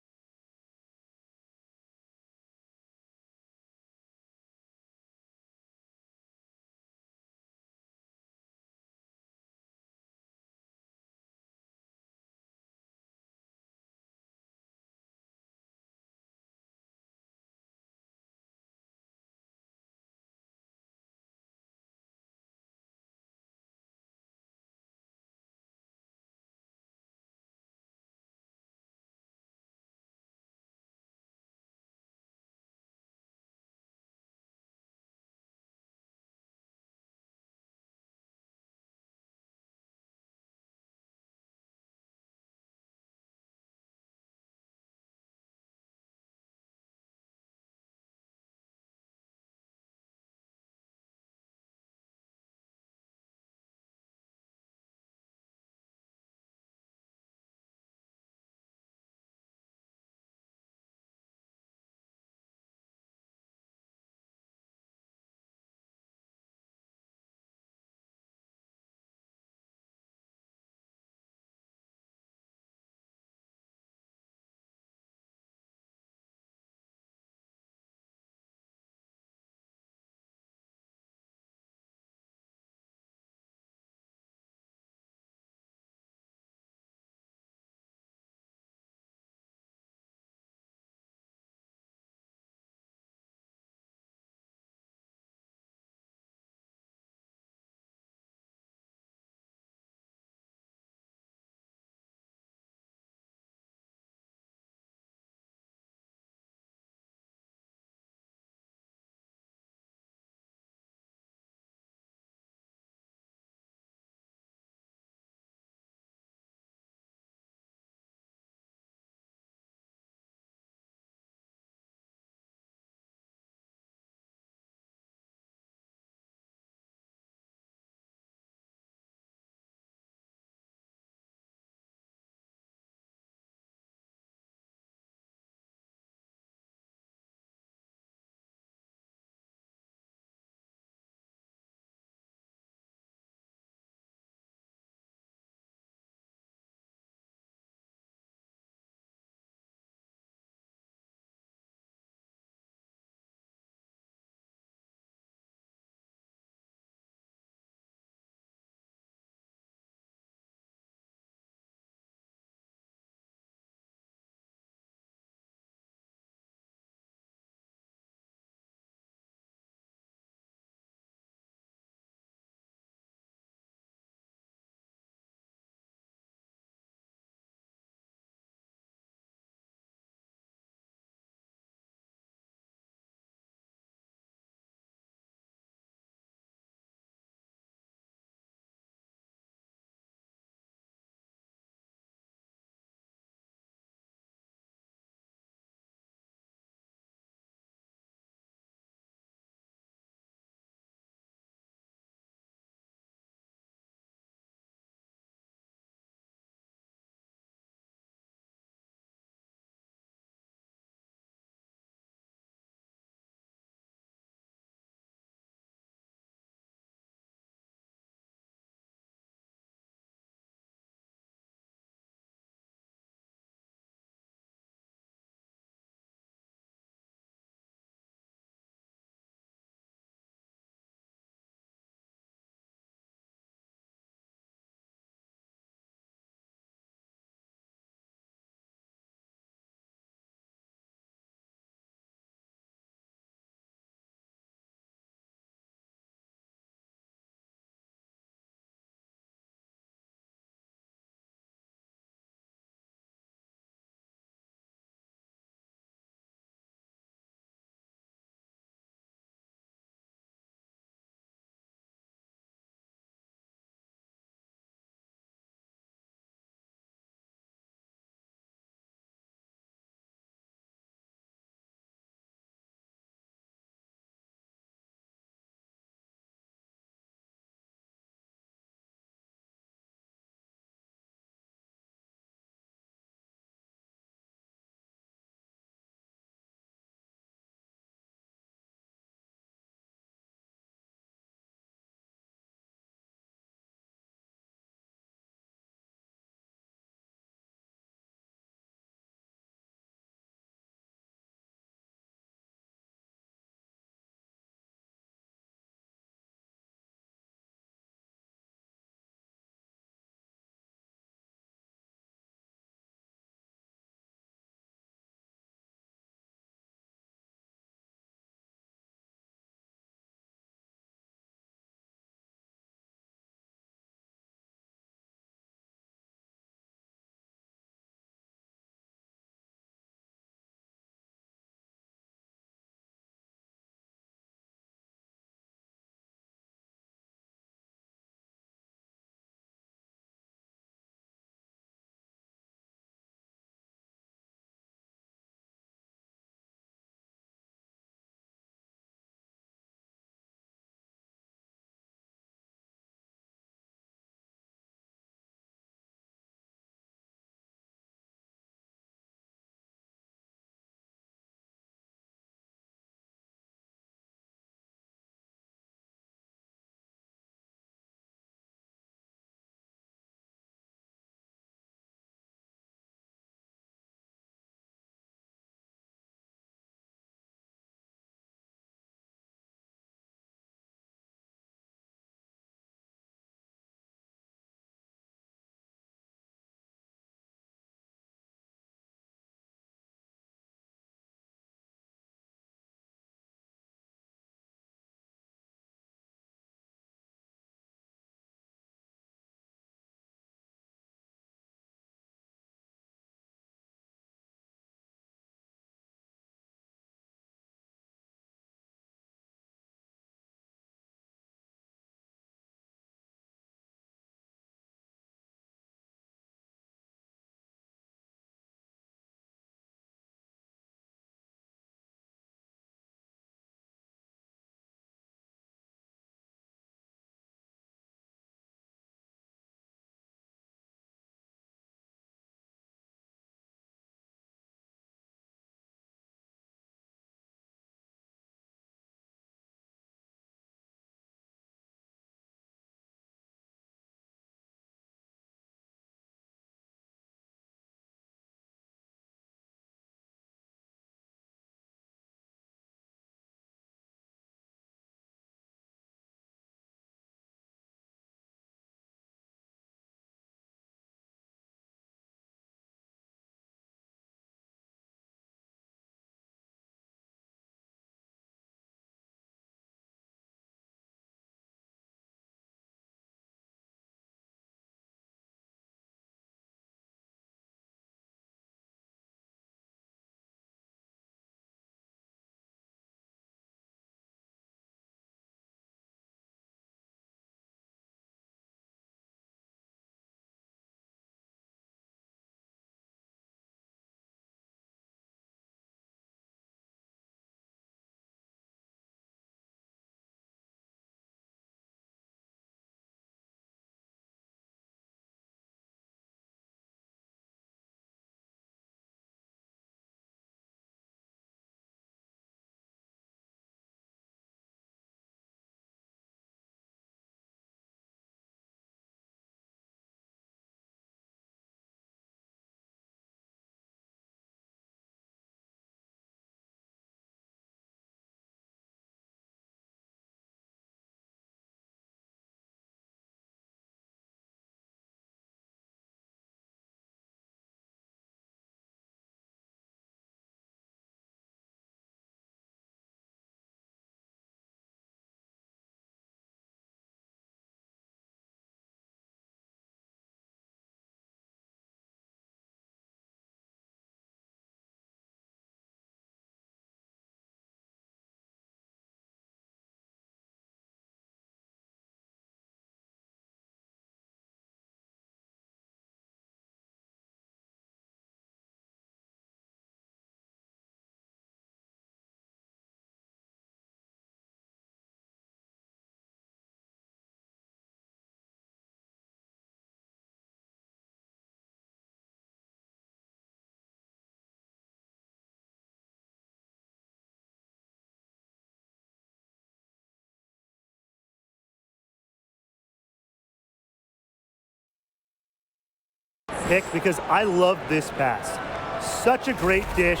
pick because I love this pass. Such a great dish.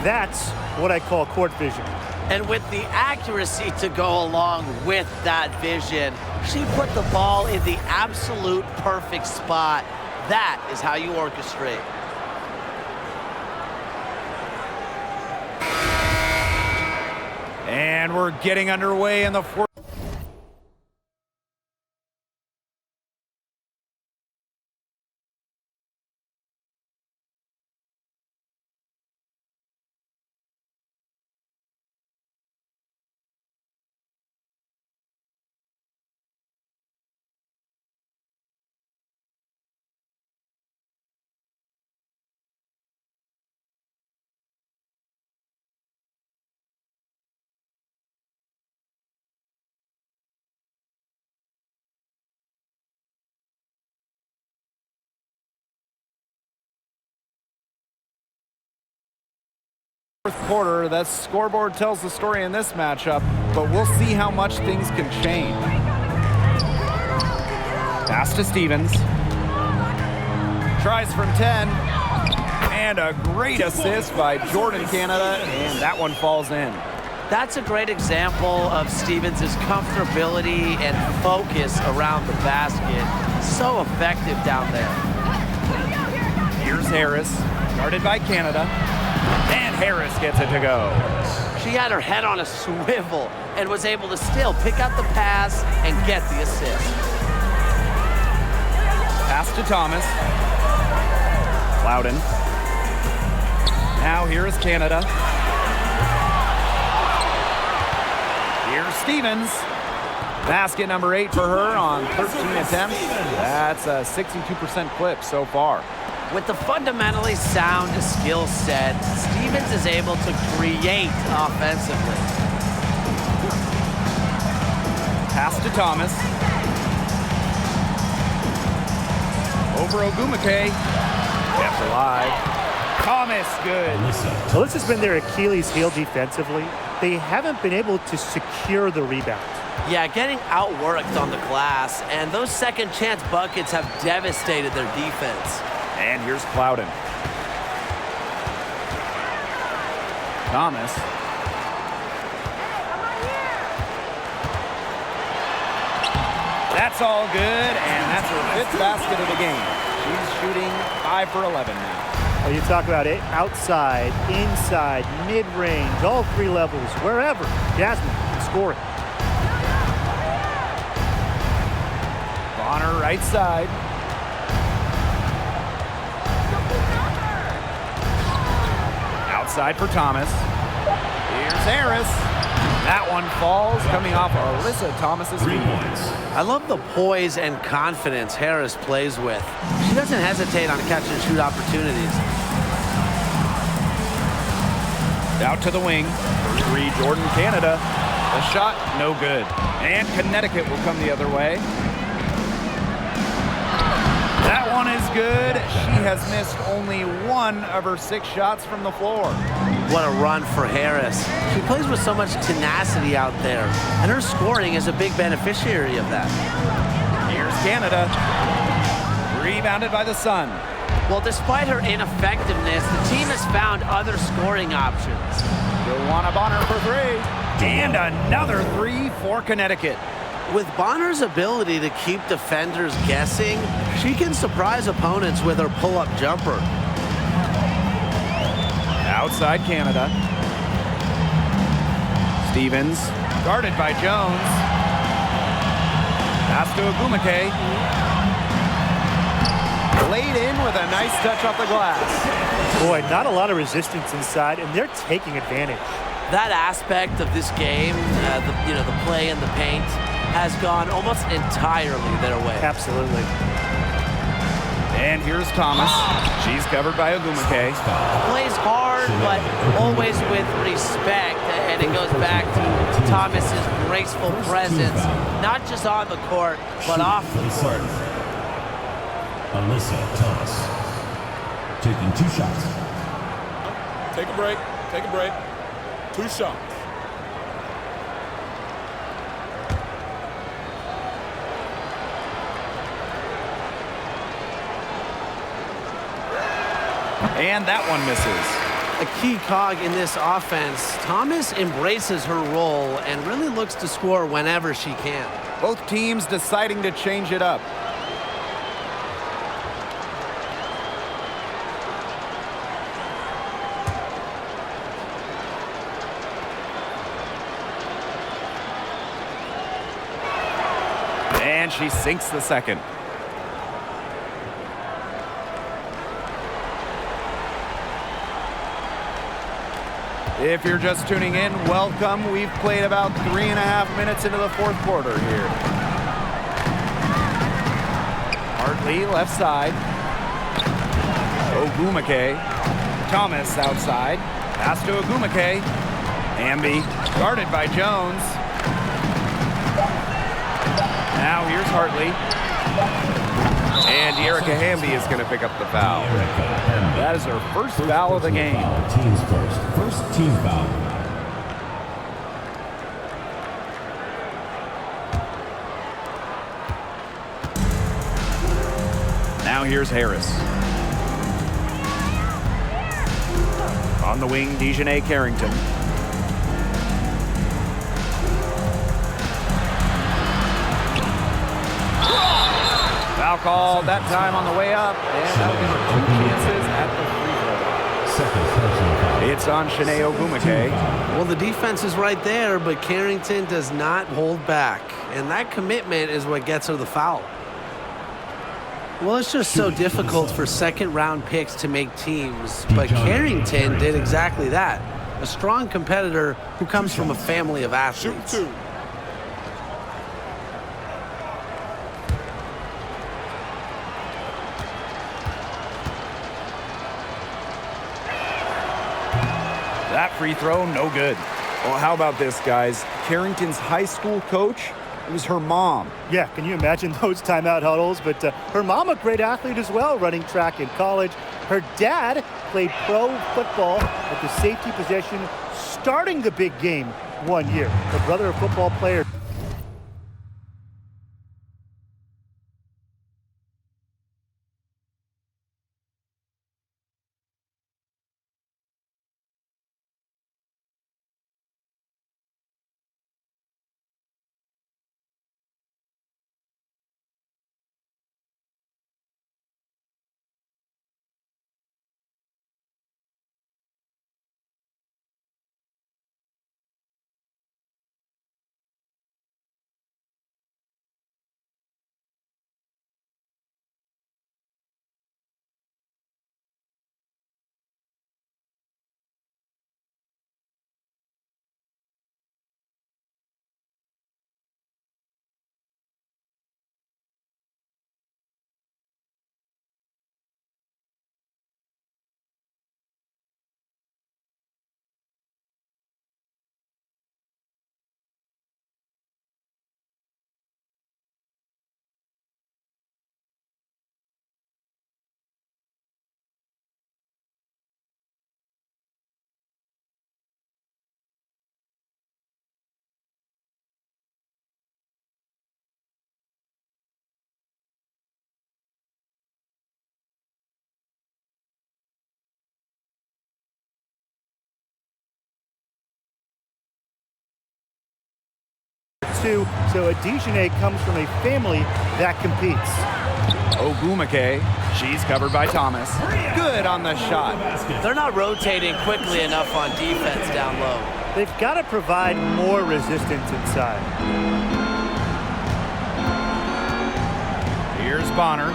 That's what I call court vision. And with the accuracy to go along with that vision, she put the ball in the absolute perfect spot. That is how you orchestrate. And we're getting underway in the fourth. Fourth quarter, the scoreboard tells the story in this matchup, but we'll see how much things can change. Pass to Stevens. Tries from 10. And a great assist by Jordan Canada, and that one falls in. That's a great example of Stevens' comfortability and focus around the basket. So effective down there. Here's Harris, guarded by Canada. And Harris gets it to go. She had her head on a swivel and was able to still pick up the pass and get the assist. Pass to Thomas. Loudon. Now here is Canada. Here's Stevens. Basket number 8 for her on 13 attempts. That's a 62% clip so far. With the fundamentally sound skill set, Stevens is able to create offensively. Pass to Thomas. Over Ogumake. Kept alive. Thomas, good. So this has been their Achilles heel defensively. They haven't been able to secure the rebound. Yeah, getting outworked on the glass, and those second chance buckets have devastated their defense. And here's Clouden. Thomas. That's all good, and that's her 5th basket of the game. She's shooting 5 for 11 now. Well, you talk about it outside, inside, mid-range, all 3 levels, wherever. Jasmine can score it. Bonner right side. Outside for Thomas. Here's Harris. That one falls, coming off Alyssa Thomas's feet. I love the poise and confidence Harris plays with. She doesn't hesitate on catch and shoot opportunities. Out to the wing. For 3, Jordan Canada. The shot, no good. And Connecticut will come the other way. That one is good. She has missed only 1 of her 6 shots from the floor. What a run for Harris. She plays with so much tenacity out there, and her scoring is a big beneficiary of that. Here's Canada. Rebounded by the Sun. Well, despite her ineffectiveness, the team has found other scoring options. Joanna Bonner for 3. And another 3 for Connecticut. With Bonner's ability to keep defenders guessing, she can surprise opponents with her pull-up jumper. Outside Canada. Stevens, guarded by Jones. Pass to Ogumake. Laid in with a nice touch off the glass. Boy, not a lot of resistance inside, and they're taking advantage. That aspect of this game, the play in the paint, has gone almost entirely their way. Absolutely. And here's Thomas. She's covered by Ogumake. Plays hard, but always with respect. And it goes back to Thomas's graceful presence, not just on the court, but off the court. Alyssa Thomas taking 2 shots. Take a break. Take a break. 2 shots. And that one misses. A key cog in this offense, Thomas embraces her role and really looks to score whenever she can. Both teams deciding to change it up. And she sinks the second. If you're just tuning in, welcome. We've played about 3.5 minutes into the fourth quarter here. Hartley, left side. Ogumake. Thomas outside. Pass to Ogumake. Amby, guarded by Jones. Now here's Hartley. And Erica Hamby is going to pick up the foul. That is her first foul of the game. Team's first team foul. Now here's Harris. On the wing, Dejanay Carrington. Foul called that time on the way up, and that'll give her 2 chances at the free throw. Second personal foul. It's on Shanae Ogumake. Well, the defense is right there, but Carrington does not hold back. And that commitment is what gets her the foul. Well, it's just so difficult for second-round picks to make teams, but Carrington did exactly that. A strong competitor who comes from a family of athletes. Shoot 2. That free throw, no good. Well, how about this, guys? Carrington's high school coach, it was her mom. Yeah, can you imagine those timeout huddles? But her mom, a great athlete as well, running track in college. Her dad played pro football at the safety position, starting the big game one year. Her brother, a football player. So Dejanay comes from a family that competes. Ogumake, she's covered by Thomas. Good on the shot. They're not rotating quickly enough on defense down low. They've got to provide more resistance inside. Here's Bonner.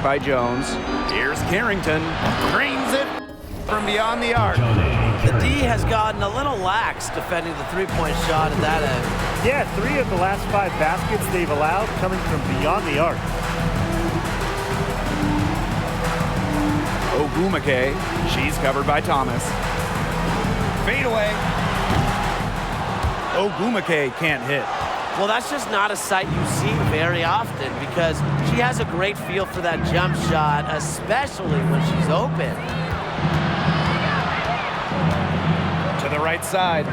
by Jones. Here's Carrington. Drains it from beyond the arc. The D has gotten a little lax defending the three-point shot at that end. Yeah, 3 of the last 5 baskets they've allowed coming from beyond the arc. Ogumake. She's covered by Thomas. Fade away. Ogumake can't hit. Well, that's just not a sight you see very often because she has a great feel for that jump shot, especially when she's open. To the right side.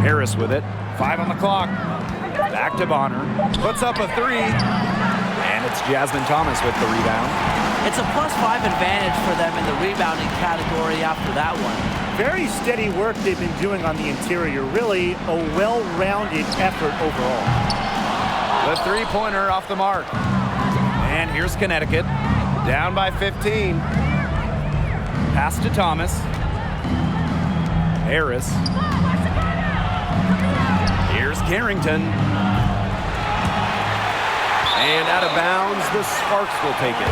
Harris with it. 5 on the clock. Back to Bonner. Puts up a 3. And it's Jasmine Thomas with the rebound. It's a +5 advantage for them in the rebounding category after that one. Very steady work they've been doing on the interior. Really a well-rounded effort overall. The three-pointer off the mark. And here's Connecticut. Down by 15. Pass to Thomas. Harris. Here's Carrington. And out of bounds, the Sparks will take it.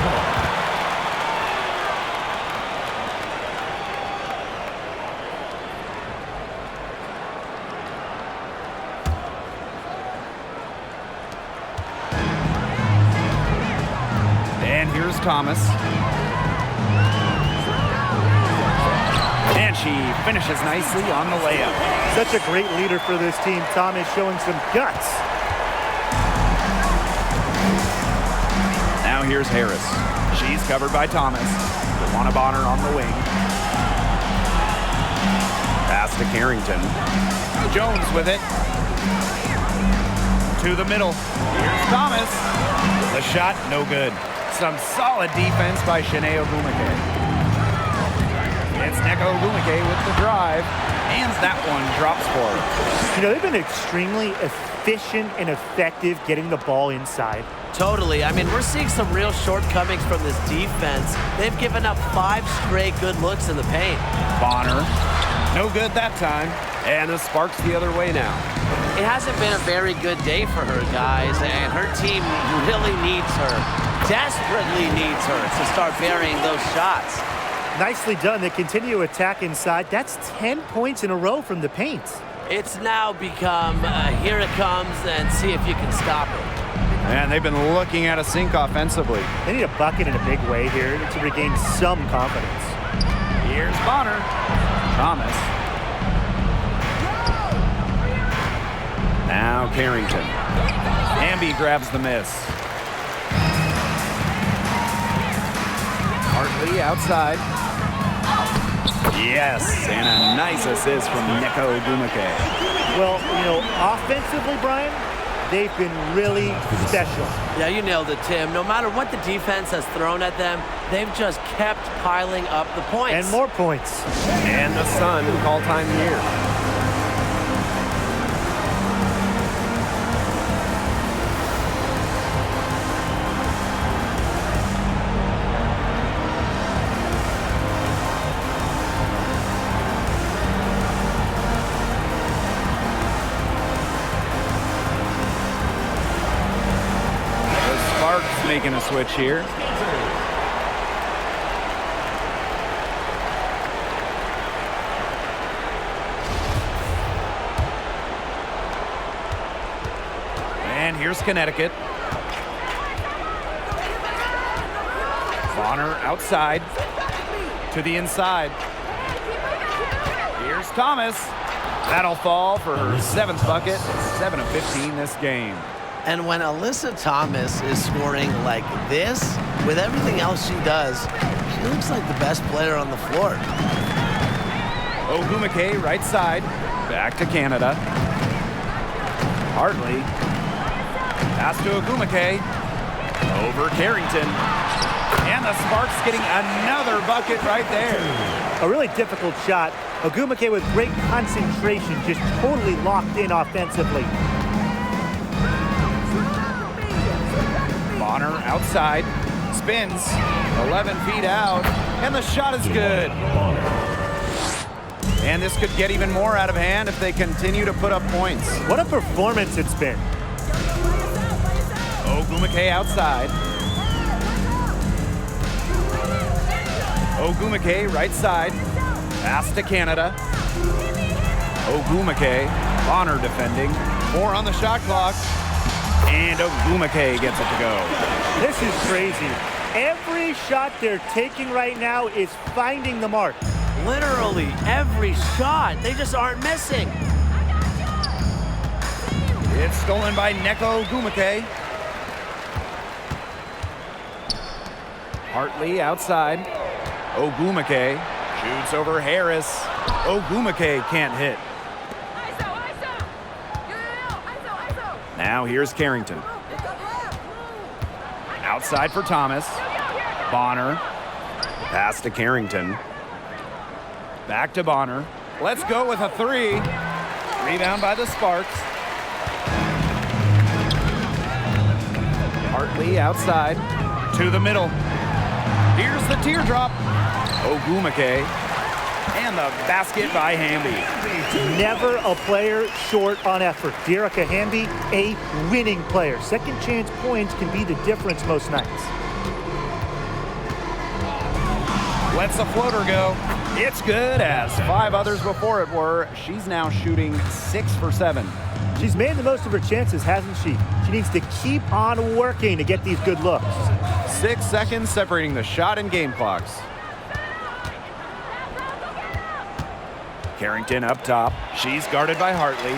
And here's Thomas. And she finishes nicely on the layup. Such a great leader for this team. Thomas showing some guts. Now here's Harris. She's covered by Thomas. DeWanna Bonner on the wing. Pass to Carrington. Jones with it. To the middle. Here's Thomas. The shot, no good. Some solid defense by Shanae Ogumake. It's Neko Ogumake with the drive. And that one drops for her. You know, they've been extremely efficient and effective getting the ball inside. Totally. I mean, we're seeing some real shortcomings from this defense. They've given up 5 straight good looks in the paint. Bonner, no good that time. And the Sparks the other way now. It hasn't been a very good day for her, guys, and her team really needs her, desperately needs her to start burying those shots. Nicely done. They continue to attack inside. That's 10 points in a row from the paint. It's now become, here it comes, and see if you can stop it. And they've been looking at a sink offensively. They need a bucket in a big way here to regain some confidence. Here's Bonner. Thomas. Now Carrington. Hamby grabs the miss. Hartley outside. Yes, and a nice assist from Neko Ogumake. Well, you know, offensively, Brian, they've been really special. Yeah, you nailed it, Tim. No matter what the defense has thrown at them, they've just kept piling up the points. And more points. And the Sun call time here. Making a switch here. And here's Connecticut. Bonner outside to the inside. Here's Thomas. That'll fall for her 7th bucket, 7 of 15 this game. And when Alyssa Thomas is scoring like this, with everything else she does, she looks like the best player on the floor. Ogumake right side, back to Canada. Hartley, pass to Ogumake, over Carrington. And the Sparks getting another bucket right there. A really difficult shot. Ogumake with great concentration, just totally locked in offensively. Bonner outside, spins, 11 feet out, and the shot is good. And this could get even more out of hand if they continue to put up points. What a performance it's been. Ogumake outside. Ogumake right side. Pass to Canada. Ogumake. Bonner defending. 4 on the shot clock. And Ogumake gets it to go. This is crazy. Every shot they're taking right now is finding the mark. Literally every shot. They just aren't missing. It's stolen by Neko Ogumake. Hartley outside. Ogumake shoots over Harris. Ogumake can't hit. Now here's Carrington. Outside for Thomas. Bonner. Pass to Carrington. Back to Bonner. Let's go with a 3. Rebound by the Sparks. Hartley outside. To the middle. Here's the teardrop. Ogumake. And the basket by Hamby. Never a player short on effort. Dearica Hamby, a winning player. Second chance points can be the difference most nights. Lets the floater go. It's good, as 5 others before it were. She's now shooting 6 for 7. She's made the most of her chances, hasn't she? She needs to keep on working to get these good looks. 6 seconds separating the shot and game clocks. Carrington up top. She's guarded by Hartley.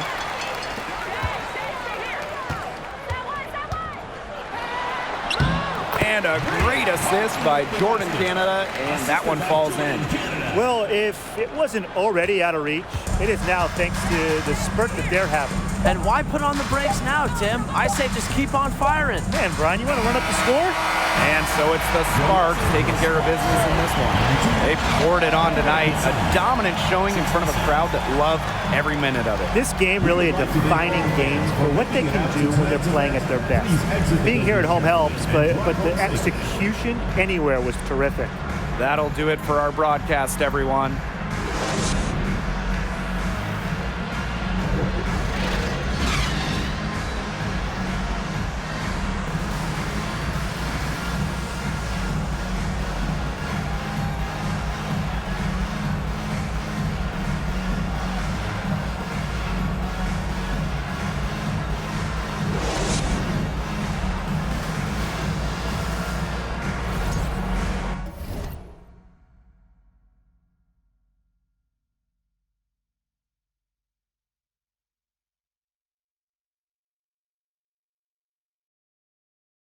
And a great assist by Jordan Canada, and that one falls in. Well, if it wasn't already out of reach, it is now thanks to the spurt that they're having. And why put on the brakes now, Tim? I say just keep on firing. Man, Brian, you want to run up the score? And so it's the Sparks taking care of business in this one. They poured it on tonight. A dominant showing in front of a crowd that loved every minute of it. This game really a defining game for what they can do when they're playing at their best. Being here at home helps, but the execution anywhere was terrific. That'll do it for our broadcast, everyone.